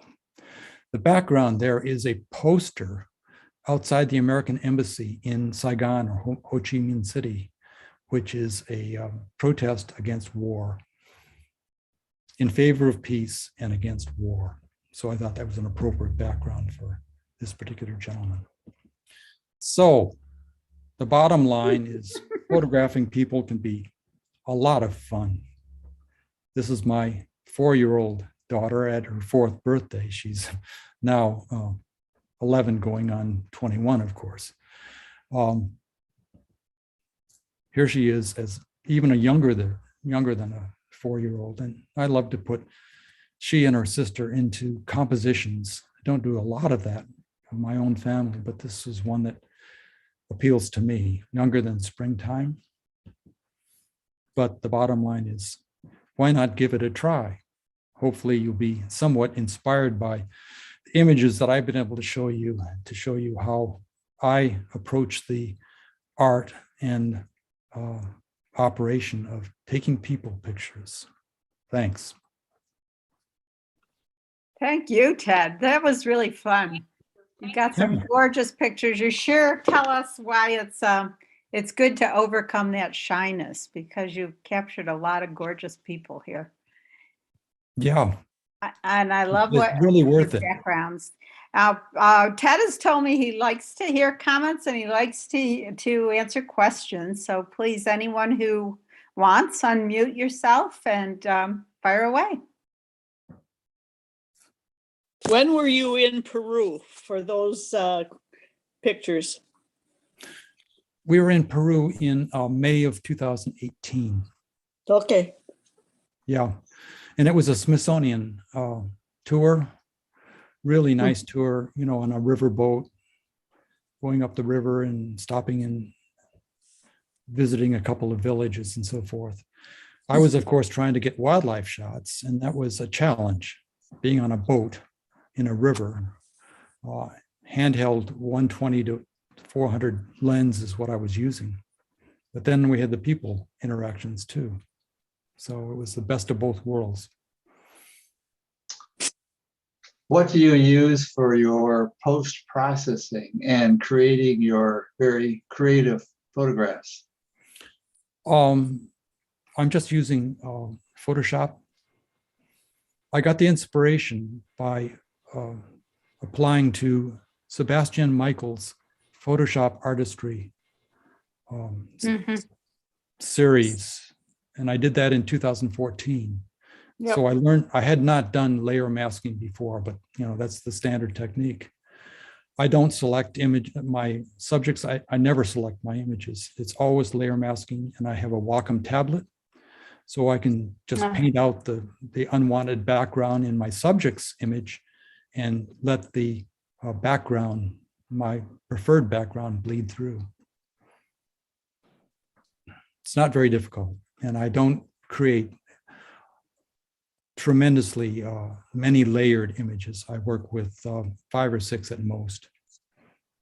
The background there is a poster outside the American Embassy in Saigon or Ho Chi Minh City, which is a protest against war, in favor of peace and against war. So I thought that was an appropriate background for this particular gentleman. So the bottom line is photographing people can be a lot of fun. This is my 4-year-old daughter at her 4th birthday. She's now 11 going on 21, of course. Here she is as even younger than a 4-year-old. And I love to put she and her sister into compositions. I don't do a lot of that in my own family, but this is one that appeals to me, Younger Than Springtime. But the bottom line is, why not give it a try? Hopefully you'll be somewhat inspired by the images that I've been able to show you how I approach the art and operation of taking people pictures. Thanks. Thank you, Ted. That was really fun. You got some Yeah. gorgeous pictures. You sure tell us why it's good to overcome that shyness, because you've captured a lot of gorgeous people here. Yeah, And I love it's what really your worth it. backgrounds. Ted has told me he likes to hear comments and he likes to answer questions. So please, anyone who wants, unmute yourself and fire away. When were you in Peru for those pictures? We were in Peru in May of 2018. Okay. Yeah, and it was a Smithsonian tour, really nice tour, you know, on a river boat, going up the river and stopping and visiting a couple of villages and so forth. I was, of course, trying to get wildlife shots, and that was a challenge, being on a boat in a river. Handheld 120 to 400 lens is what I was using. But then we had the people interactions too. So it was the best of both worlds. What do you use for your post-processing and creating your very creative photographs? I'm just using Photoshop. I got the inspiration by applying to Sebastian Michael's Photoshop artistry series. And I did that in 2014. Yep. So I learned, I had not done layer masking before, but you know, that's the standard technique. I don't select my subjects. I never select my images. It's always layer masking, and I have a Wacom tablet. So I can just paint out the unwanted background in my subject's image and let the background, my preferred background, bleed through. It's not very difficult, and I don't create tremendously many layered images. I work with 5 or 6 at most,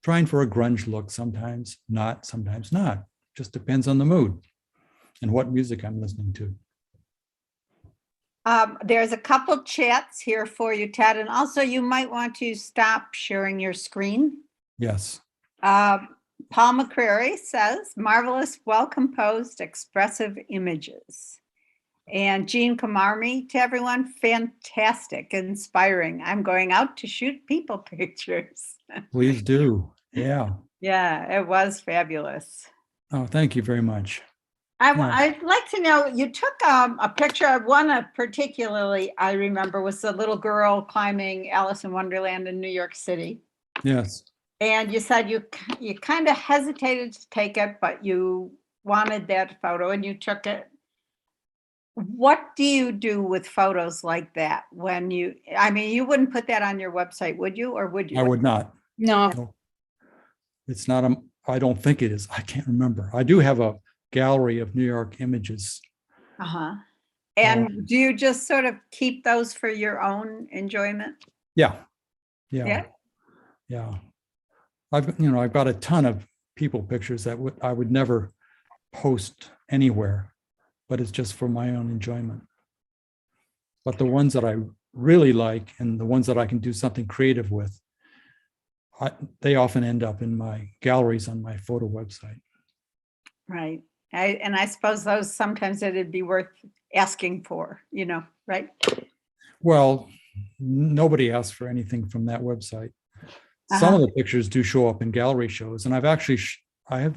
trying for a grunge look sometimes not. Just depends on the mood and what music I'm listening to. There's a couple chats here for you, Ted, and also you might want to stop sharing your screen. Yes. Paul McCrary says, marvelous, well-composed, expressive images. And Jean Kamarmi, to everyone, fantastic, inspiring. I'm going out to shoot people pictures. Please do. Yeah. Yeah, it was fabulous. Oh, thank you very much. I'd like to know, you took a picture of one particularly I remember was the little girl climbing Alice in Wonderland in New York City. Yes. And you said you kind of hesitated to take it, but you wanted that photo and you took it. What do you do with photos like that when you wouldn't put that on your website, would you, or would you? I would not. No. It's not I don't think it is. I can't remember. I do have a gallery of New York images. And do you just sort of keep those for your own enjoyment? Yeah. I've got a ton of people pictures that I would never post anywhere, but it's just for my own enjoyment. But the ones that I really like and the ones that I can do something creative with, they often end up in my galleries on my photo website. Right. And I suppose those sometimes it'd be worth asking for, right? Well, nobody asks for anything from that website. Some of the pictures do show up in gallery shows, and I've actually, I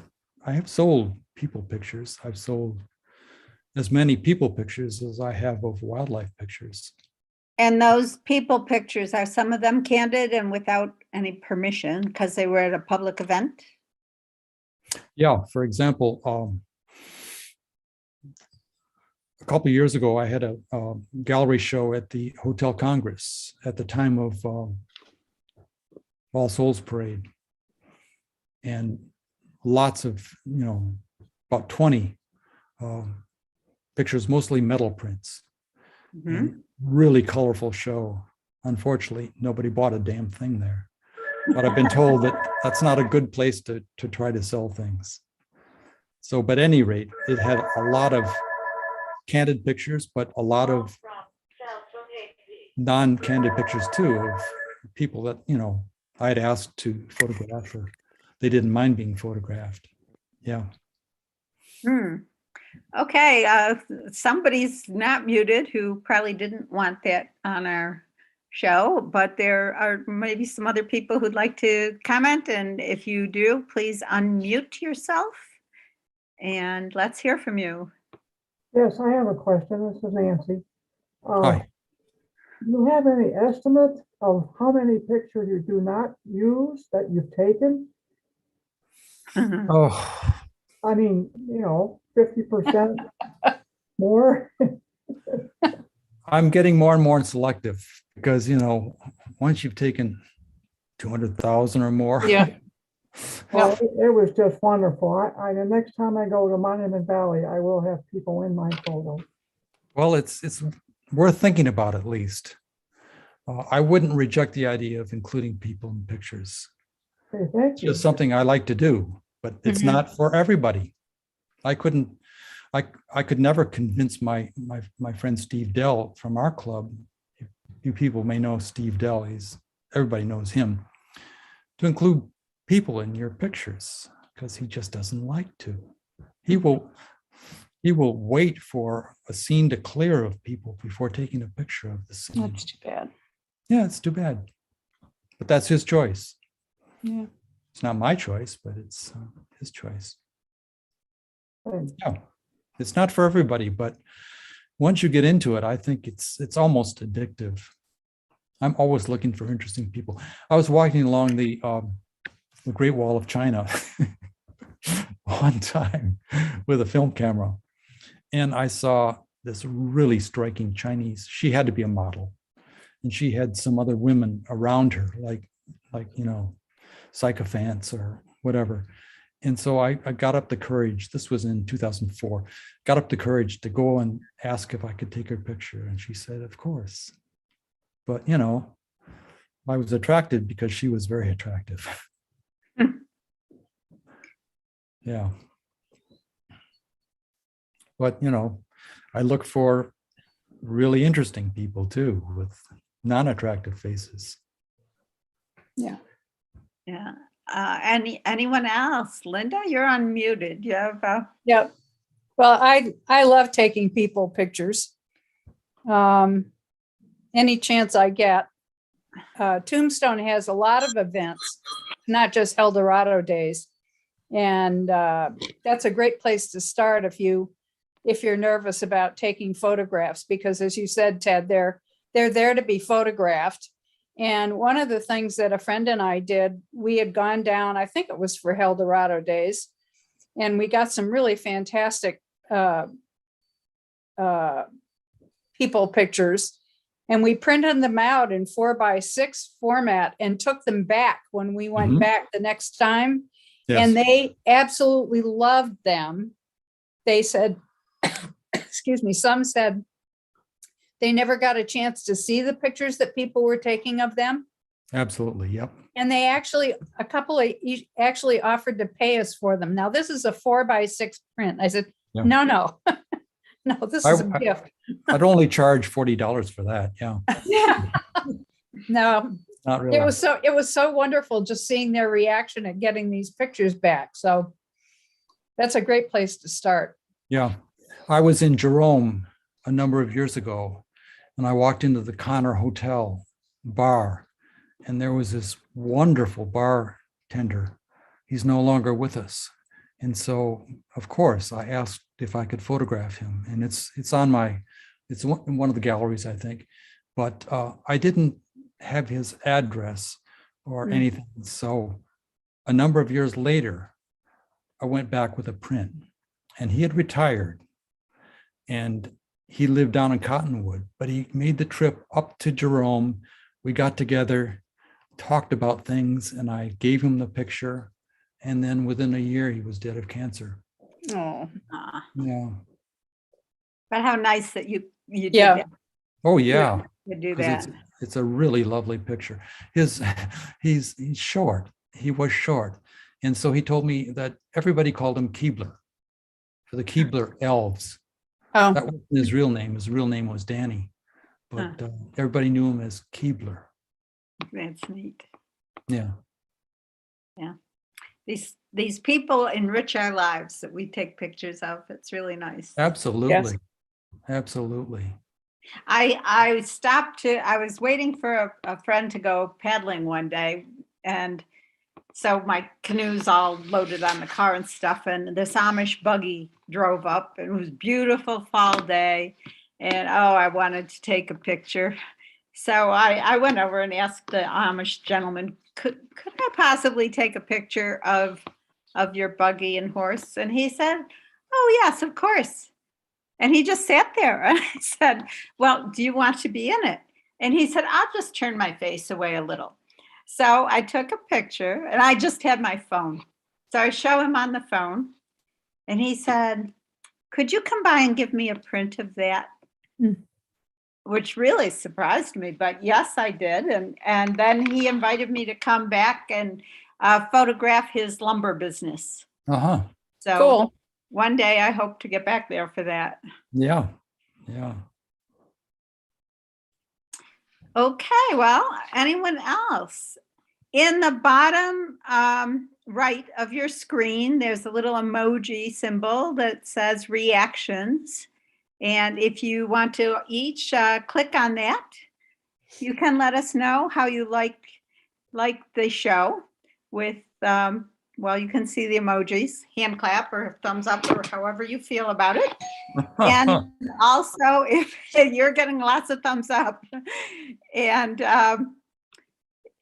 have sold people pictures. I've sold as many people pictures as I have of wildlife pictures. And those people pictures, are some of them candid and without any permission because they were at a public event? Yeah, for example, a couple of years ago, I had a gallery show at the Hotel Congress at the time of All Souls Parade. And lots of, about 20 pictures, mostly metal prints. Mhm. And really colorful show. Unfortunately, nobody bought a damn thing there. But I've been told that that's not a good place to try to sell things. So, but at any rate, it had a lot of candid pictures, but a lot of non-candid pictures too, of people that, I had asked to photograph, or they didn't mind being photographed. Yeah. Okay, somebody's not muted who probably didn't want that on our show, but there are maybe some other people who'd like to comment. And if you do, please unmute yourself and let's hear from you. Yes, I have a question. This is Nancy. Hi. Do you have any estimate of how many pictures you do not use that you've taken? Oh, I mean, 50% more? I'm getting more and more selective because, once you've taken 200,000 or more. Yeah. Well, it was just wonderful. The next time I go to Monument Valley, I will have people in my photo. Well, it's worth thinking about at least. I wouldn't reject the idea of including people in pictures. Okay, thank It's you. just something I like to do, but it's not for everybody. I could never convince my friend Steve Dell from our club. You people may know Steve Dell. Everybody knows him, to include people in your pictures because he just doesn't like to. He will wait for a scene to clear of people before taking a picture of the scene. That's too bad. Yeah, it's too bad, but that's his choice. Yeah. It's not my choice, but it's his choice. Thanks. Yeah, it's not for everybody, but once you get into it, I think it's almost addictive. I'm always looking for interesting people. I was walking along the Great Wall of China one time with a film camera, and I saw this really striking Chinese. She had to be a model, and she had some other women around her, like sycophants or whatever. And so I got up the courage. This was in 2004. Got up the courage to go and ask if I could take her picture, and she said, "Of course." But I was attracted because she was very attractive. Yeah. But I look for really interesting people too, with non-attractive faces. Yeah. Yeah. Anyone else? Linda, you're unmuted. You have Yep. Well, I love taking people pictures. Any chance I get. Tombstone has a lot of events, not just Eldorado Days. And that's a great place to start if you're nervous about taking photographs, because as you said, Ted, they're there to be photographed. And one of the things that a friend and I did, we had gone down, I think it was for Eldorado Days, and we got some really fantastic people pictures, and we printed them out in 4x6 format and took them back when we went back the next time. Yes. And they absolutely loved them. They said, excuse me, some said they never got a chance to see the pictures that people were taking of them. Absolutely. Yep. And they actually, a couple of actually offered to pay us for them. Now, this is a 4x6 print. I said, Yeah. no, no, this is a gift. I'd only charge $40 for that. Yeah. Yeah. No, Not really. it was so wonderful just seeing their reaction at getting these pictures back. So that's a great place to start. Yeah. I was in Jerome a number of years ago, and I walked into the Connor Hotel bar, and there was this wonderful bartender. He's no longer with us. And so, of course, I asked if I could photograph him, and it's in one of the galleries, I think, but I didn't have his address or anything. So a number of years later, I went back with a print, and he had retired. And he lived down in Cottonwood, but he made the trip up to Jerome. We got together, talked about things, and I gave him the picture. And then within a year, he was dead of cancer. Oh, Yeah. But how nice that you did Yeah. that. Oh, yeah. To do 'Cause that. it's a really lovely picture. He's short. He was short. And so he told me that everybody called him Keebler for the Keebler elves. oh, That wasn't his real name. His real name was Danny, but everybody knew him as Keebler. That's neat. Yeah. These people enrich our lives that we take pictures of. It's really nice. Absolutely. Absolutely. I was waiting for a friend to go paddling one day, and so my canoe's all loaded on the car and stuff, and this Amish buggy drove up, and it was a beautiful fall day, and I wanted to take a picture. So I went over and asked the Amish gentleman, could I possibly take a picture of your buggy and horse? And he said, oh yes, of course. And he just sat there. And I said, well, do you want to be in it? And he said, I'll just turn my face away a little. So I took a picture, and I just had my phone. So I show him on the phone, and he said, could you come by and give me a print of that? Which really surprised me, but yes, I did. And then he invited me to come back and photograph his lumber business. Uh-huh. So cool. one day I hope to get back there for that. Yeah. Yeah. Okay, well, anyone else? In the bottom right of your screen, there's a little emoji symbol that says reactions. And if you want to each click on that, you can let us know how you like the show with, well, you can see the emojis, hand clap or thumbs up or however you feel about it. And also, if you're getting lots of thumbs up, and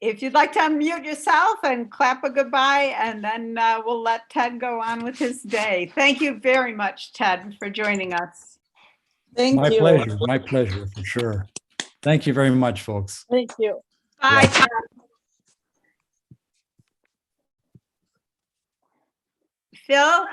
if you'd like to unmute yourself and clap a goodbye, and then we'll let Ted go on with his day. Thank you very much, Ted, for joining us. Thank My you. pleasure. My pleasure, for sure. Thank you very much, folks. Thank you. Bye, Yeah. Ted. Phil,